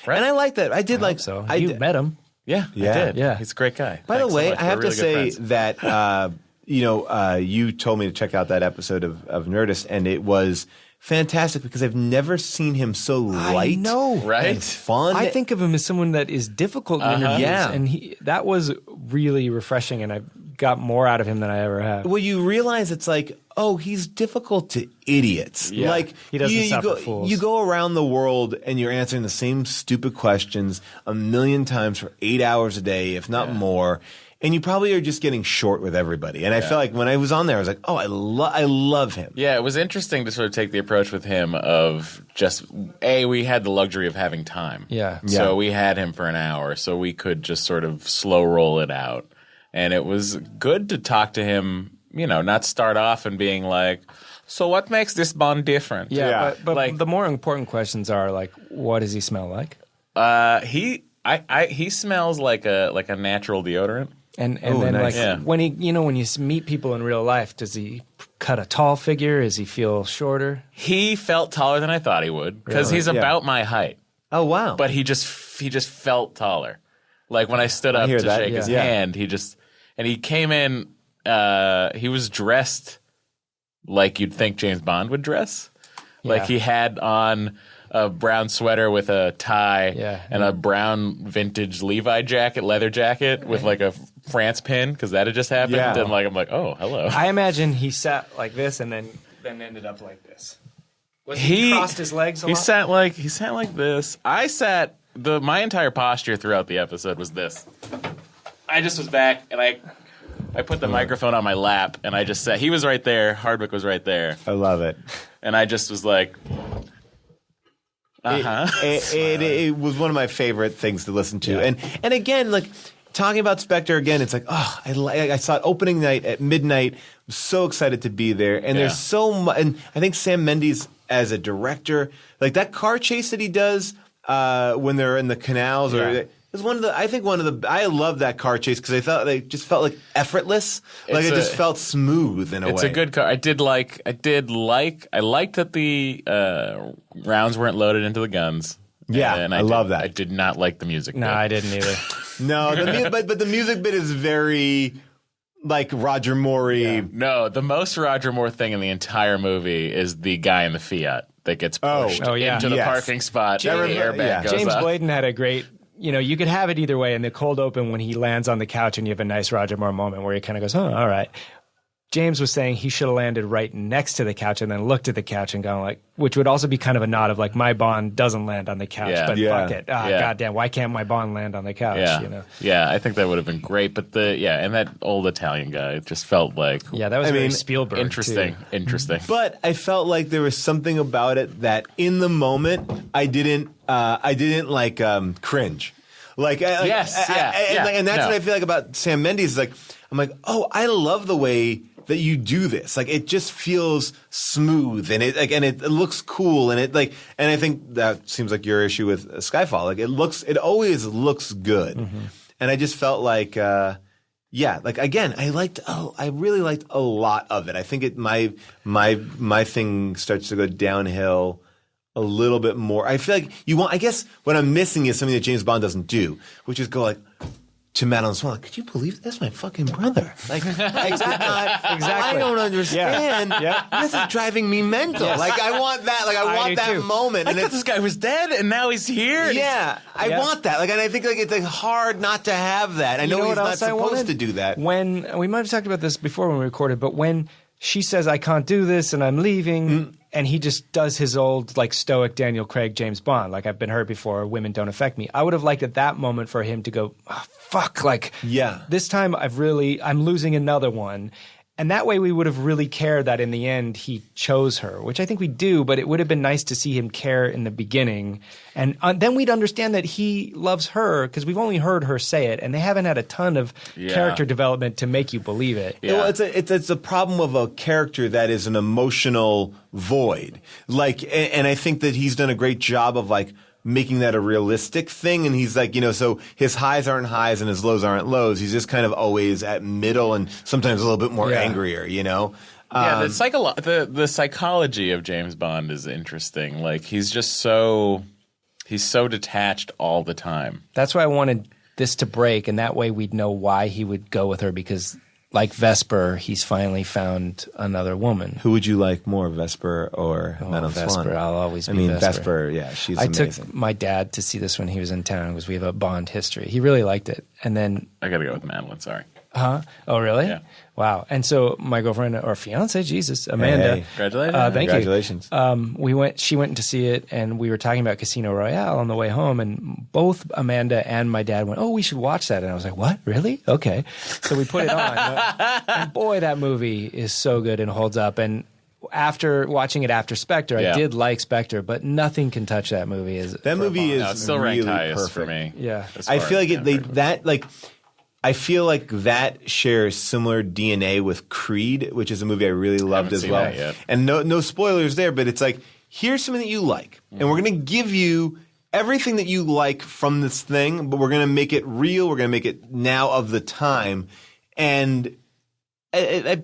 [SPEAKER 5] Right?
[SPEAKER 6] And I like that. I did
[SPEAKER 4] I
[SPEAKER 6] like
[SPEAKER 4] hope so.
[SPEAKER 6] I
[SPEAKER 4] You
[SPEAKER 6] did.
[SPEAKER 4] met him.
[SPEAKER 5] Yeah,
[SPEAKER 6] Yeah.
[SPEAKER 5] I did.
[SPEAKER 4] Yeah.
[SPEAKER 5] He's a great guy.
[SPEAKER 6] By the
[SPEAKER 5] Thanks so
[SPEAKER 6] way,
[SPEAKER 5] much.
[SPEAKER 6] I
[SPEAKER 5] We're
[SPEAKER 6] have to
[SPEAKER 5] really good
[SPEAKER 6] say
[SPEAKER 5] friends.
[SPEAKER 6] that you told me to check out that episode of Nerdist, and it was fantastic because I've never seen him so light,
[SPEAKER 5] right?
[SPEAKER 6] and fun.
[SPEAKER 4] I think of him as someone that is difficult in interviews,
[SPEAKER 6] Yeah.
[SPEAKER 4] and that was really refreshing, and I got more out of him than I ever have.
[SPEAKER 6] Well, you realize it's like, oh, he's difficult to idiots.
[SPEAKER 5] Yeah.
[SPEAKER 6] Like
[SPEAKER 4] He doesn't
[SPEAKER 6] you
[SPEAKER 4] suffer
[SPEAKER 6] go,
[SPEAKER 4] fools.
[SPEAKER 6] You go around the world and you're answering the same stupid questions 1,000,000 times for 8 hours a day, if not more. And you probably are just getting short with everybody. And I felt like when I was on there, I was like, oh, I love him.
[SPEAKER 5] Yeah, it was interesting to sort of take the approach with him of just, we had the luxury of having time.
[SPEAKER 4] Yeah.
[SPEAKER 5] So we had him for an hour, so we could just sort of slow roll it out. And it was good to talk to him, not start off and being like, so what makes this Bond different?
[SPEAKER 4] Yeah, but
[SPEAKER 5] like,
[SPEAKER 4] the more important questions are like, what does he smell like?
[SPEAKER 5] He smells like a natural deodorant.
[SPEAKER 4] And then
[SPEAKER 6] nice.
[SPEAKER 4] like when when you meet people in real life, does he cut a tall figure? Does he feel shorter?
[SPEAKER 5] He felt taller than I thought he would because he's about my height.
[SPEAKER 6] Oh, wow.
[SPEAKER 5] But he just felt taller. Like when I stood up
[SPEAKER 6] hear
[SPEAKER 5] to
[SPEAKER 6] that.
[SPEAKER 5] shake his
[SPEAKER 6] Yeah.
[SPEAKER 5] hand, he came in. He was dressed like you'd think James Bond would dress. Like he had on a brown sweater with a tie and a brown vintage Levi leather jacket with like a France pin because that had just happened.
[SPEAKER 6] Yeah.
[SPEAKER 5] And like I'm like, oh, hello.
[SPEAKER 4] I imagine he sat like this and then ended up like this. Was he crossed his legs a
[SPEAKER 5] He
[SPEAKER 4] lot?
[SPEAKER 5] sat like this. I sat my entire posture throughout the episode was this. I just was back and I put the microphone on my lap and I just sat. He was right there. Hardwick was right there.
[SPEAKER 6] I love it.
[SPEAKER 5] And I just was like,
[SPEAKER 6] It was one of my favorite things to listen to. And again, like talking about Spectre again, it's like, I saw it opening night at midnight. I'm so excited to be there. And there's so much. And I think Sam Mendes as a director, like that car chase that he does when they're in the canals is I love that car chase because I thought they just felt like effortless. Like it just felt smooth in a way.
[SPEAKER 5] it's a good car. I liked that the rounds weren't loaded into the guns.
[SPEAKER 6] Yeah,
[SPEAKER 5] and
[SPEAKER 6] I love that.
[SPEAKER 5] I did not like the music.
[SPEAKER 4] No,
[SPEAKER 5] bit.
[SPEAKER 4] I didn't either.
[SPEAKER 6] No, but the music bit is very like Roger Moore.
[SPEAKER 5] No, the most Roger Moore thing in the entire movie is the guy in the Fiat that gets pushed into the parking spot. And the airbag goes
[SPEAKER 4] James
[SPEAKER 5] off.
[SPEAKER 4] Bladen had a great, you could have it either way. In the cold open, when he lands on the couch and you have a nice Roger Moore moment where he kind of goes, all right. James was saying he should have landed right next to the couch and then looked at the couch and gone like, which would also be kind of a nod of like, my Bond doesn't land on the couch, but fuck it. Goddamn, why can't my Bond land on the couch?
[SPEAKER 5] Yeah, I think that would have been great. But and that old Italian guy just felt like
[SPEAKER 4] that was very Spielberg.
[SPEAKER 5] Interesting.
[SPEAKER 6] But I felt like there was something about it that in the moment I didn't like cringe. And that's what I feel like about Sam Mendes. Like I'm like, oh, I love the way that you do this. Like it just feels smooth and it looks cool and I think that seems like your issue with Skyfall. Like it always looks good. Mm-hmm. And I just felt like again, I really liked a lot of it. I think my thing starts to go downhill a little bit more. I feel like I guess what I'm missing is something that James Bond doesn't do, which is go like to Madeline Swan, like, could you believe that's my fucking brother? Like exactly. I don't understand. This is driving me mental. Yes. Like I want that. Like I want that too. Moment.
[SPEAKER 5] I thought this guy was dead, and now he's here.
[SPEAKER 6] Yeah, I want that. Like, and I think like it's like hard not to have that. I know he's not supposed to do that.
[SPEAKER 4] When we might have talked about this before when we recorded, but when she says, "I can't do this," and I'm leaving. And he just does his old, like, stoic Daniel Craig James Bond. Like, I've been hurt before. Women don't affect me. I would have liked at that moment for him to go, oh, fuck. Like, this time I'm losing another one. And that way we would have really cared that in the end he chose her, which I think we do, but it would have been nice to see him care in the beginning. And then we'd understand that he loves her because we've only heard her say it, and they haven't had a ton of character development to make you believe it.
[SPEAKER 6] Yeah. Well, it's a problem of a character that is an emotional void. Like, and I think that he's done a great job of like making that a realistic thing. And he's like, so his highs aren't highs and his lows aren't lows. He's just kind of always at middle and sometimes a little bit more angrier,
[SPEAKER 5] Yeah, the psychology of James Bond is interesting. Like he's so detached all the time.
[SPEAKER 4] That's why I wanted this to break, and that way we'd know why he would go with her, because like Vesper, he's finally found another woman.
[SPEAKER 6] Who would you like more, Vesper or Madame
[SPEAKER 4] Vesper.
[SPEAKER 6] Swan?
[SPEAKER 4] I'll always be
[SPEAKER 6] Vesper, yeah, she's
[SPEAKER 4] amazing.
[SPEAKER 6] amazing.
[SPEAKER 4] I took my dad to see this when he was in town because we have a Bond history. He really liked it. And then
[SPEAKER 5] I got to go with Madeline, sorry.
[SPEAKER 4] Huh? Oh, really?
[SPEAKER 5] Yeah.
[SPEAKER 4] Wow. And so my girlfriend or fiance, Jesus, Amanda.
[SPEAKER 6] Hey.
[SPEAKER 5] Congratulations.
[SPEAKER 4] Thank
[SPEAKER 6] Congratulations.
[SPEAKER 4] you. She went to see it, and we were talking about Casino Royale on the way home, and both Amanda and my dad went, "Oh, we should watch that." And I was like, "What? Really? Okay." So we put it on. And boy, that movie is so good and holds up. And after watching it after Spectre, I did like Spectre, but nothing can touch that movie.
[SPEAKER 6] That movie is
[SPEAKER 5] it's still
[SPEAKER 6] really
[SPEAKER 5] ranked highest
[SPEAKER 6] perfect
[SPEAKER 5] for me.
[SPEAKER 4] Yeah.
[SPEAKER 6] I feel like I feel like that shares similar DNA with Creed, which is a movie I really loved as well.
[SPEAKER 5] That yet.
[SPEAKER 6] And no spoilers there, but it's like, here's something that you like, and we're going to give you everything that you like from this thing, but we're going to make it real. We're going to make it now of the time, and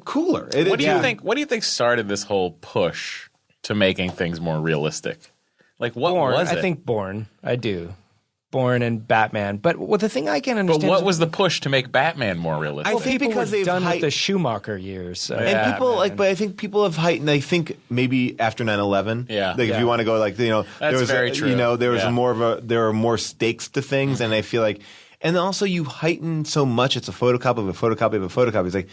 [SPEAKER 6] cooler.
[SPEAKER 5] What do you think? What do you think started this whole push to making things more realistic? Like what was it?
[SPEAKER 4] I think Bourne. I do. Bourne and Batman. But the thing I can't understand.
[SPEAKER 5] But what was the push to make Batman more realistic?
[SPEAKER 6] I think because they've
[SPEAKER 4] done with the Schumacher years.
[SPEAKER 6] And people but I think people have heightened. I think maybe after 9/11.
[SPEAKER 5] Yeah.
[SPEAKER 6] Like if you want to go like
[SPEAKER 5] that's
[SPEAKER 6] there was
[SPEAKER 5] very true.
[SPEAKER 6] There was there were more stakes to things, and I feel like. And also you heighten so much. It's a photocopy of a photocopy of a photocopy. It's like,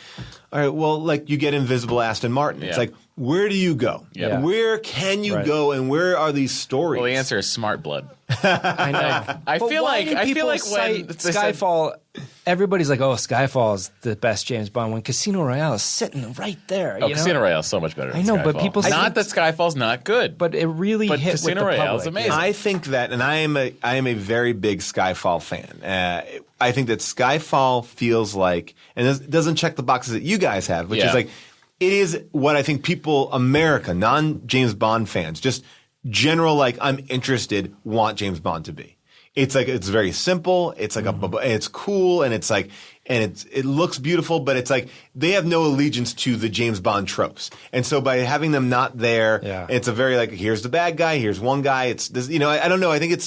[SPEAKER 6] all right, well, like you get Invisible Aston Martin. It's like, where do you go?
[SPEAKER 5] Yeah.
[SPEAKER 6] Where can you go, and where are these stories?
[SPEAKER 5] Well, the answer is Smart Blood.
[SPEAKER 4] I know.
[SPEAKER 5] I feel like when
[SPEAKER 4] Skyfall, everybody's like, "Oh, Skyfall is the best James Bond." When Casino Royale is sitting right there.
[SPEAKER 5] Casino Royale is so much better.
[SPEAKER 4] I know,
[SPEAKER 5] than
[SPEAKER 4] but
[SPEAKER 5] Skyfall.
[SPEAKER 4] people
[SPEAKER 5] not that Skyfall's not good,
[SPEAKER 4] but it really hit
[SPEAKER 5] Casino
[SPEAKER 4] with the
[SPEAKER 5] Royale
[SPEAKER 4] public.
[SPEAKER 5] is amazing.
[SPEAKER 6] I think that, and I am a very big Skyfall fan. I think that Skyfall feels like, and it doesn't check the boxes that you guys have, which is like, it is what I think people, America, non-James Bond fans, just general, like, I'm interested, want James Bond to be. It's like, it's very simple. It's like it's cool, and it's like, and it looks beautiful, but it's like they have no allegiance to the James Bond tropes. And so by having them not there, it's a very like, here's the bad guy, here's one guy. It's this, I don't know. I think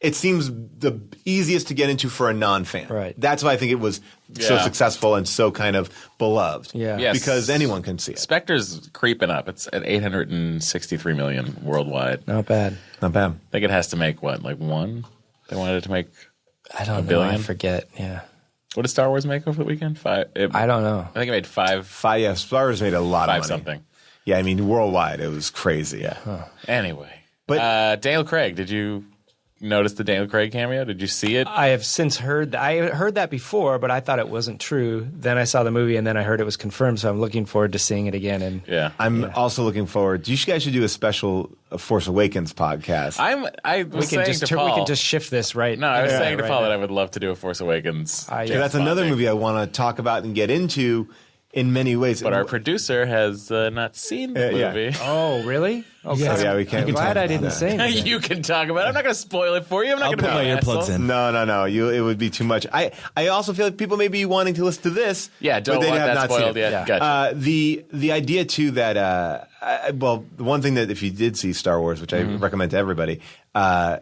[SPEAKER 6] it seems the easiest to get into for a non-fan.
[SPEAKER 4] Right.
[SPEAKER 6] That's why I think it was so successful and so kind of beloved.
[SPEAKER 4] Yeah.
[SPEAKER 5] Yes.
[SPEAKER 6] Because anyone can see it.
[SPEAKER 5] Spectre's creeping up. It's at 863 million worldwide.
[SPEAKER 4] Not bad.
[SPEAKER 6] Not bad.
[SPEAKER 5] I think it has to make what, like one? They wanted it to make
[SPEAKER 4] I don't know.
[SPEAKER 5] billion?
[SPEAKER 4] I forget. Yeah.
[SPEAKER 5] What did Star Wars make over the weekend?
[SPEAKER 4] I don't know.
[SPEAKER 5] I think it made five
[SPEAKER 6] Star Wars made a lot of money.
[SPEAKER 5] something.
[SPEAKER 6] Yeah, I mean, worldwide, it was crazy.
[SPEAKER 5] Yeah. Huh. Anyway.
[SPEAKER 6] But
[SPEAKER 5] Daniel Craig, did you notice the Daniel Craig cameo? Did you see it?
[SPEAKER 4] I have since heard I heard that before, but I thought it wasn't true. Then I saw the movie, and then I heard it was confirmed. So I'm looking forward to seeing it again. And
[SPEAKER 6] I'm also looking forward. You guys should do a special Force Awakens podcast.
[SPEAKER 4] We can just shift this right.
[SPEAKER 5] No, I was saying to Paul that I would love to do a Force Awakens.
[SPEAKER 6] That's another movie I want to talk about and get into in many ways.
[SPEAKER 5] But our producer has not seen the movie.
[SPEAKER 4] Oh, really? Okay.
[SPEAKER 6] Yeah, we can't.
[SPEAKER 4] I'm glad I didn't say anything.
[SPEAKER 5] You can talk about it. I'm not going to spoil it for you. I'm not
[SPEAKER 7] I'll
[SPEAKER 5] going to
[SPEAKER 7] put my earplugs in.
[SPEAKER 6] No. It would be too much. I also feel like people may be wanting to listen to this.
[SPEAKER 5] Yeah, don't
[SPEAKER 6] but they
[SPEAKER 5] want
[SPEAKER 6] have
[SPEAKER 5] that
[SPEAKER 6] not
[SPEAKER 5] spoiled
[SPEAKER 6] seen it.
[SPEAKER 5] yet. Gotcha.
[SPEAKER 6] The idea too that the one thing that if you did see Star Wars, which I recommend to everybody,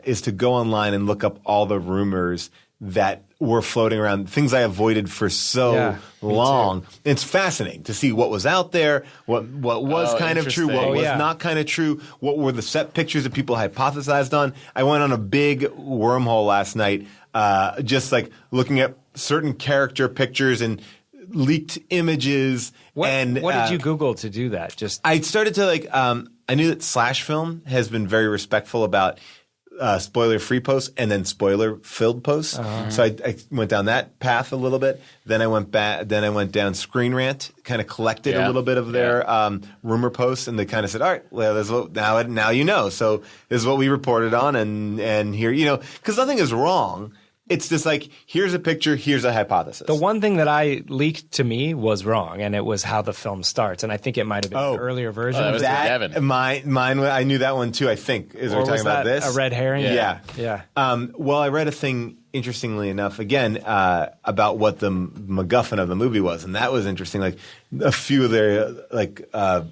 [SPEAKER 6] is to go online and look up all the rumors that were floating around, things I avoided for so long. It's fascinating to see what was out there, what was kind of true, what was not kind of true, what were the set pictures that people hypothesized on. I went on a big wormhole last night, just like looking at certain character pictures and leaked images.
[SPEAKER 4] What did you Google to do that? Just
[SPEAKER 6] I started to I knew that Slash Film has been very respectful about spoiler-free posts and then spoiler-filled posts. So I went down that path a little bit. Then I went back. Then I went down Screen Rant, kind of collected a little bit of their rumor posts, and they kind of said, "All right, well, this is what, now you know." So this is what we reported on, and here, because nothing is wrong. It's just like, here's a picture, here's a hypothesis.
[SPEAKER 4] The one thing that I leaked to me was wrong, and it was how the film starts. And I think it might have been an earlier version.
[SPEAKER 5] That was Devin.
[SPEAKER 6] Mine, I knew that one too, I think. Is
[SPEAKER 4] or
[SPEAKER 6] we talking about this?
[SPEAKER 4] A red herring?
[SPEAKER 6] Yeah.
[SPEAKER 4] Well,
[SPEAKER 6] I read a thing, interestingly enough, again, about what the MacGuffin of the movie was. And that was interesting. Like, a few of their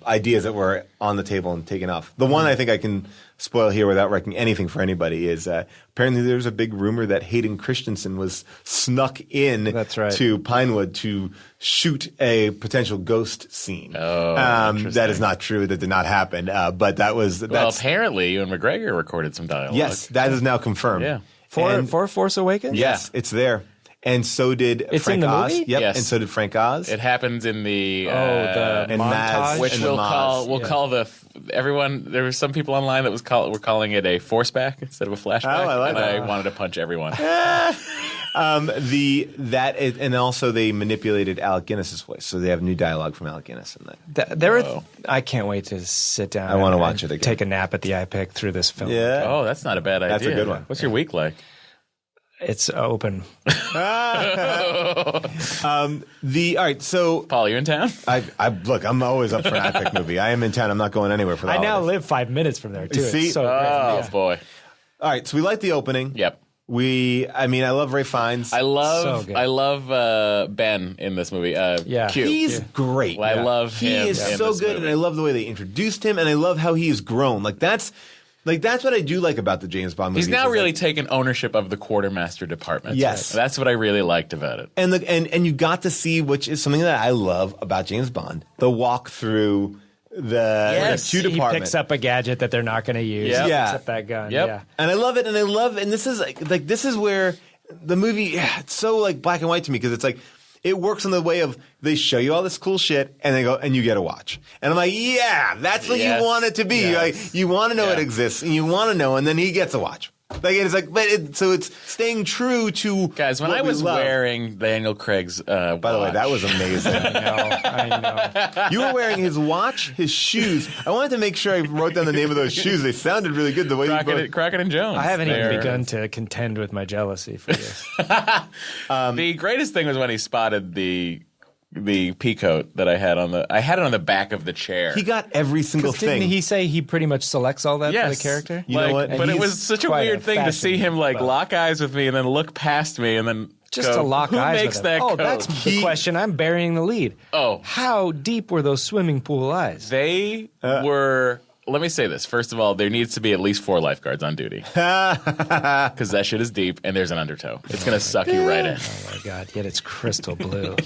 [SPEAKER 6] ideas that were on the table and taken off. The one I think I can spoil here without wrecking anything for anybody is apparently there's a big rumor that Hayden Christensen was snuck in to Pinewood to shoot a potential ghost scene. That is not true. That did not happen. But that's
[SPEAKER 5] apparently Ewan McGregor recorded some dialogue.
[SPEAKER 6] Yes, that is now confirmed.
[SPEAKER 5] Yeah.
[SPEAKER 4] For Force Awakens?
[SPEAKER 6] Yes, it's there. And so did
[SPEAKER 4] It's
[SPEAKER 6] Frank
[SPEAKER 4] in the
[SPEAKER 6] Oz.
[SPEAKER 4] movie?
[SPEAKER 6] Yep,
[SPEAKER 5] Yes.
[SPEAKER 6] and so did Frank Oz.
[SPEAKER 5] It happens in the
[SPEAKER 4] the
[SPEAKER 6] and
[SPEAKER 4] montage?
[SPEAKER 6] Maz,
[SPEAKER 5] which
[SPEAKER 6] and
[SPEAKER 5] we'll
[SPEAKER 6] the
[SPEAKER 5] call
[SPEAKER 6] Maz.
[SPEAKER 5] call the everyone. There were some people online that were calling it a forceback instead of a flashback.
[SPEAKER 6] Oh, I like
[SPEAKER 5] and
[SPEAKER 6] that.
[SPEAKER 5] I wanted to punch everyone.
[SPEAKER 6] And also they manipulated Alec Guinness's voice, so they have new dialogue from Alec Guinness in that.
[SPEAKER 4] I can't wait to sit down.
[SPEAKER 6] I wanna
[SPEAKER 4] and
[SPEAKER 6] watch it again.
[SPEAKER 4] Take a nap at the iPic through this film.
[SPEAKER 6] Yeah.
[SPEAKER 5] Oh, that's not a bad idea.
[SPEAKER 6] That's a good one.
[SPEAKER 5] What's your week like?
[SPEAKER 4] It's open.
[SPEAKER 6] All right, so
[SPEAKER 5] Paul, you in town?
[SPEAKER 6] look, I'm always up for an iPic movie. I am in town. I'm not going anywhere for the
[SPEAKER 4] I now
[SPEAKER 6] holidays.
[SPEAKER 4] live 5 minutes from there, too.
[SPEAKER 6] See?
[SPEAKER 4] It's so great.
[SPEAKER 5] Oh
[SPEAKER 4] Yeah.
[SPEAKER 5] boy.
[SPEAKER 6] All right, so we like the opening.
[SPEAKER 5] Yep.
[SPEAKER 6] I love Ray Fiennes.
[SPEAKER 5] I
[SPEAKER 4] So good.
[SPEAKER 5] love Ben in this movie.
[SPEAKER 4] Yeah.
[SPEAKER 5] Q.
[SPEAKER 6] He's great.
[SPEAKER 5] I love him.
[SPEAKER 6] He is
[SPEAKER 5] in
[SPEAKER 6] so
[SPEAKER 5] this
[SPEAKER 6] good,
[SPEAKER 5] movie.
[SPEAKER 6] and I love the way they introduced him, and I love how he has grown. That's what I do like about the James Bond movies.
[SPEAKER 5] He's now
[SPEAKER 6] is,
[SPEAKER 5] really
[SPEAKER 6] like,
[SPEAKER 5] taken ownership of the quartermaster department.
[SPEAKER 6] Yes.
[SPEAKER 5] That's what I really liked about it.
[SPEAKER 6] and you got to see, which is something that I love about James Bond, the walk through the Q
[SPEAKER 4] He
[SPEAKER 6] department.
[SPEAKER 4] picks up a gadget that they're not going to use.
[SPEAKER 5] Yep.
[SPEAKER 4] He
[SPEAKER 6] Yeah.
[SPEAKER 4] picks up that gun.
[SPEAKER 5] Yep.
[SPEAKER 4] Yeah.
[SPEAKER 6] And I love it, and this is like this is where the movie, it's so like black and white to me, because it's like it works in the way of they show you all this cool shit and they go, and you get a watch. And I'm like, yeah, that's what
[SPEAKER 5] Yes.
[SPEAKER 6] you want it to be.
[SPEAKER 5] Yes.
[SPEAKER 6] Like, you want to know it exists, and you want to know, and then he gets a watch. So it's staying true to
[SPEAKER 5] Guys, when
[SPEAKER 6] what
[SPEAKER 5] I
[SPEAKER 6] we
[SPEAKER 5] was
[SPEAKER 6] love.
[SPEAKER 5] wearing Daniel Craig's
[SPEAKER 6] By the way, that was amazing.
[SPEAKER 4] I know.
[SPEAKER 6] You were wearing his watch, his shoes. I wanted to make sure I wrote down the name of those shoes. They sounded really good. The way
[SPEAKER 5] Crockett and Jones.
[SPEAKER 4] I haven't even
[SPEAKER 5] They're-
[SPEAKER 4] begun to contend with my jealousy for this.
[SPEAKER 5] The greatest thing was when he spotted the peacoat that I had I had it on the back of the chair.
[SPEAKER 6] he got every single thing.
[SPEAKER 4] Didn't he say he pretty much selects all that for the character?
[SPEAKER 6] You know what?
[SPEAKER 5] But
[SPEAKER 6] And
[SPEAKER 5] it
[SPEAKER 6] he's
[SPEAKER 5] was such a
[SPEAKER 4] quite
[SPEAKER 5] weird
[SPEAKER 4] a
[SPEAKER 5] thing to see him like
[SPEAKER 4] fashion
[SPEAKER 5] lock eyes with me and then look past me and then
[SPEAKER 4] Just
[SPEAKER 5] go,
[SPEAKER 4] to lock
[SPEAKER 5] Who
[SPEAKER 4] eyes
[SPEAKER 5] makes
[SPEAKER 4] with
[SPEAKER 5] that
[SPEAKER 4] him. Oh,
[SPEAKER 5] coat?
[SPEAKER 4] that's the question. I'm burying the lead.
[SPEAKER 5] Oh.
[SPEAKER 4] How deep were those swimming pool eyes?
[SPEAKER 5] They were. Let me say this. First of all, there needs to be at least 4 lifeguards on duty because that shit is deep and there's an undertow. It's going to suck you right in.
[SPEAKER 4] Oh my god! Yet it's crystal blue.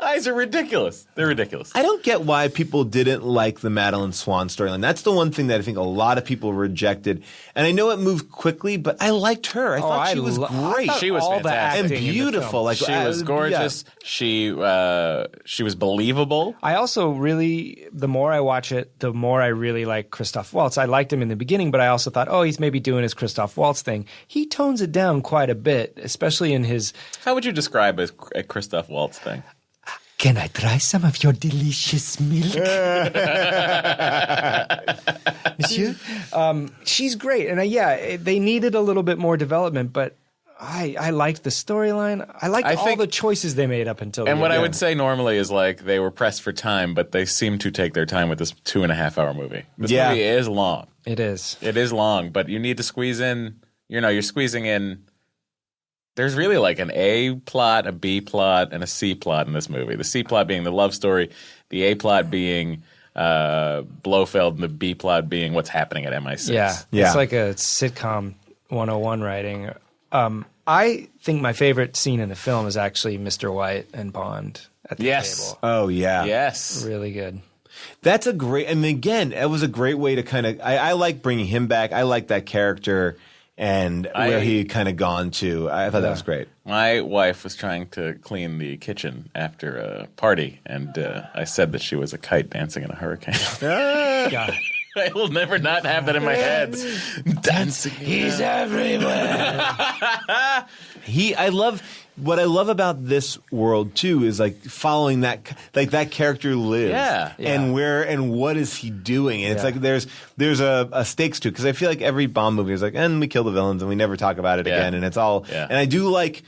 [SPEAKER 5] Eyes are ridiculous. They're ridiculous.
[SPEAKER 6] I don't get why people didn't like the Madeline Swan storyline. That's the one thing that I think a lot of people rejected. And I know it moved quickly, but I liked her. I thought she was great.
[SPEAKER 5] She was
[SPEAKER 4] all the
[SPEAKER 5] fantastic.
[SPEAKER 6] And
[SPEAKER 4] acting in the
[SPEAKER 6] beautiful.
[SPEAKER 4] film.
[SPEAKER 6] Like
[SPEAKER 5] She was gorgeous.
[SPEAKER 6] Yeah.
[SPEAKER 5] She was believable.
[SPEAKER 4] I also really, the more I watch it, the more I really like Christoph Waltz. I liked him in the beginning, but I also thought, oh, he's maybe doing his Christoph Waltz thing. He tones it down quite a bit, especially in his.
[SPEAKER 5] How would you describe a Christoph Waltz thing?
[SPEAKER 4] Can I try some of your delicious milk? Monsieur? She's great. And they needed a little bit more development, but I liked the storyline. I liked all the choices they made up until
[SPEAKER 5] And
[SPEAKER 4] the
[SPEAKER 5] what
[SPEAKER 4] end.
[SPEAKER 5] I would say normally is like they were pressed for time, but they seem to take their time with this 2.5-hour movie. This movie is long.
[SPEAKER 4] It is.
[SPEAKER 5] It is long, but you need to squeeze in, you're squeezing in. There's really like an A plot, a B plot, and a C plot in this movie. The C plot being the love story, the A plot being Blofeld, and the B plot being what's happening at MI6.
[SPEAKER 4] Yeah.
[SPEAKER 6] Yeah.
[SPEAKER 4] It's like a sitcom 101 writing. I think my favorite scene in the film is actually Mr. White and Bond at the table.
[SPEAKER 6] Oh, yeah.
[SPEAKER 5] Yes.
[SPEAKER 4] Really good.
[SPEAKER 6] That's a great, I mean, again, it was a great way to kind of, I like bringing him back. I like that character and where he had kind of gone to. I thought that was great.
[SPEAKER 5] My wife was trying to clean the kitchen after a party, and I said that she was a kite dancing in a hurricane.
[SPEAKER 4] God.
[SPEAKER 5] I will never not have that in my head. Dancing.
[SPEAKER 4] He's everywhere.
[SPEAKER 6] What I love about this world too is like following that character lives.
[SPEAKER 5] Yeah.
[SPEAKER 6] And what is he doing? And it's like there's a stakes to it, because I feel like every Bond movie is like, and we kill the villains and we never talk about it again, and it's all.
[SPEAKER 5] Yeah.
[SPEAKER 6] And I do like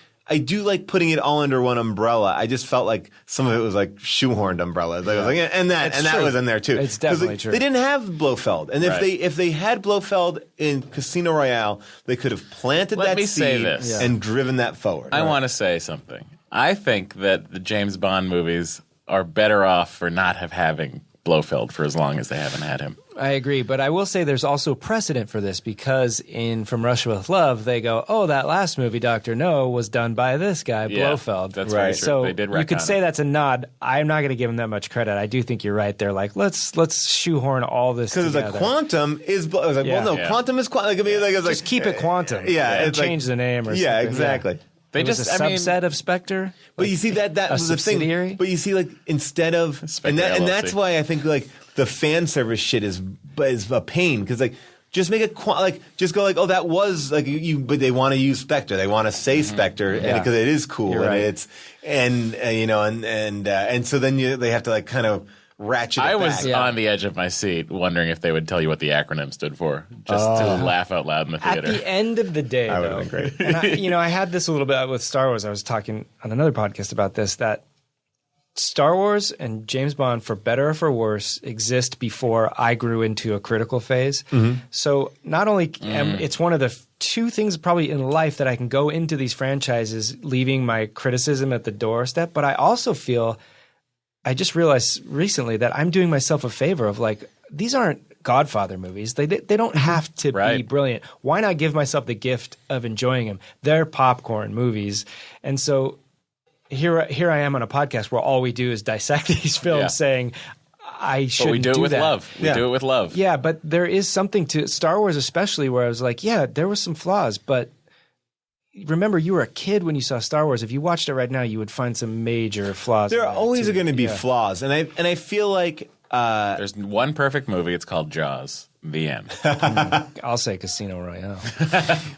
[SPEAKER 6] putting it all under one umbrella. I just felt like some of it was like shoehorned umbrella. Like, I was like, and that was in there too.
[SPEAKER 4] It's definitely true.
[SPEAKER 6] They didn't have Blofeld, and if they had Blofeld in Casino Royale, they could have planted
[SPEAKER 5] Let
[SPEAKER 6] that
[SPEAKER 5] me say
[SPEAKER 6] seed
[SPEAKER 5] this.
[SPEAKER 6] and driven that forward.
[SPEAKER 5] I want to say something. I think that the James Bond movies are better off for not having Blofeld for as long as they haven't had him.
[SPEAKER 4] I agree, but I will say there's also precedent for this, because in From Russia with Love, they go, oh, that last movie, Dr. No, was done by this guy, Blofeld.
[SPEAKER 5] That's very true.
[SPEAKER 4] So
[SPEAKER 5] They did
[SPEAKER 4] you could
[SPEAKER 5] retcon
[SPEAKER 4] say
[SPEAKER 5] it.
[SPEAKER 4] that's a nod. I'm not going to give him that much credit. I do think you're right. They're like, let's shoehorn all this
[SPEAKER 6] Because
[SPEAKER 4] together.
[SPEAKER 6] it's like Quantum is. I was like,
[SPEAKER 4] Yeah.
[SPEAKER 6] well, no,
[SPEAKER 5] Yeah.
[SPEAKER 6] Quantum is Quantum. Like, I mean, like, it's
[SPEAKER 4] Just keep it Quantum.
[SPEAKER 6] Yeah,
[SPEAKER 4] And
[SPEAKER 6] it's like-
[SPEAKER 4] change the name or
[SPEAKER 6] Yeah,
[SPEAKER 4] something.
[SPEAKER 6] exactly.
[SPEAKER 5] They
[SPEAKER 4] It was
[SPEAKER 5] just,
[SPEAKER 4] a
[SPEAKER 5] I mean,
[SPEAKER 4] subset of Spectre.
[SPEAKER 6] But you see that was the thing.
[SPEAKER 4] subsidiary?
[SPEAKER 6] But you see, like, instead of
[SPEAKER 5] Spectre
[SPEAKER 6] and
[SPEAKER 5] LLC.
[SPEAKER 6] that's why I think like the fan service shit is a pain, because like just make it just go like, oh, that was like you. But they want to use Spectre. They want to say Spectre because it is cool.
[SPEAKER 4] You're
[SPEAKER 6] and
[SPEAKER 4] right.
[SPEAKER 6] it's and so then they have to like kind of ratchet it
[SPEAKER 5] I was
[SPEAKER 6] back.
[SPEAKER 5] on the edge of my seat wondering if they would tell you what the acronym stood for, just to laugh out loud in the
[SPEAKER 4] At
[SPEAKER 5] theater.
[SPEAKER 4] the end of the day,
[SPEAKER 6] That would've
[SPEAKER 4] though,
[SPEAKER 6] been great.
[SPEAKER 4] and I had this a little bit with Star Wars. I was talking on another podcast about this, that Star Wars and James Bond, for better or for worse, exist before I grew into a critical phase. So not only it's one of the two things probably in life that I can go into these franchises leaving my criticism at the doorstep, but I also feel, I just realized recently that I'm doing myself a favor of like, these aren't Godfather movies. They don't have to be
[SPEAKER 5] Right.
[SPEAKER 4] brilliant. Why not give myself the gift of enjoying them? They're popcorn movies. And so here I am on a podcast where all we do is dissect these films,
[SPEAKER 5] Yeah.
[SPEAKER 4] saying I
[SPEAKER 5] But
[SPEAKER 4] shouldn't
[SPEAKER 5] we do it with
[SPEAKER 4] that.
[SPEAKER 5] love. We do it with love.
[SPEAKER 4] Yeah, but there is something to Star Wars, especially, where I was like, yeah, there were some flaws, but remember, you were a kid when you saw Star Wars. If you watched it right now, you would find some major flaws.
[SPEAKER 6] There
[SPEAKER 4] in
[SPEAKER 6] are
[SPEAKER 4] it,
[SPEAKER 6] always
[SPEAKER 4] too.
[SPEAKER 6] going to be
[SPEAKER 4] Yeah.
[SPEAKER 6] flaws, and I feel like
[SPEAKER 5] There's one perfect movie. It's called Jaws. The end.
[SPEAKER 4] I'll say Casino Royale.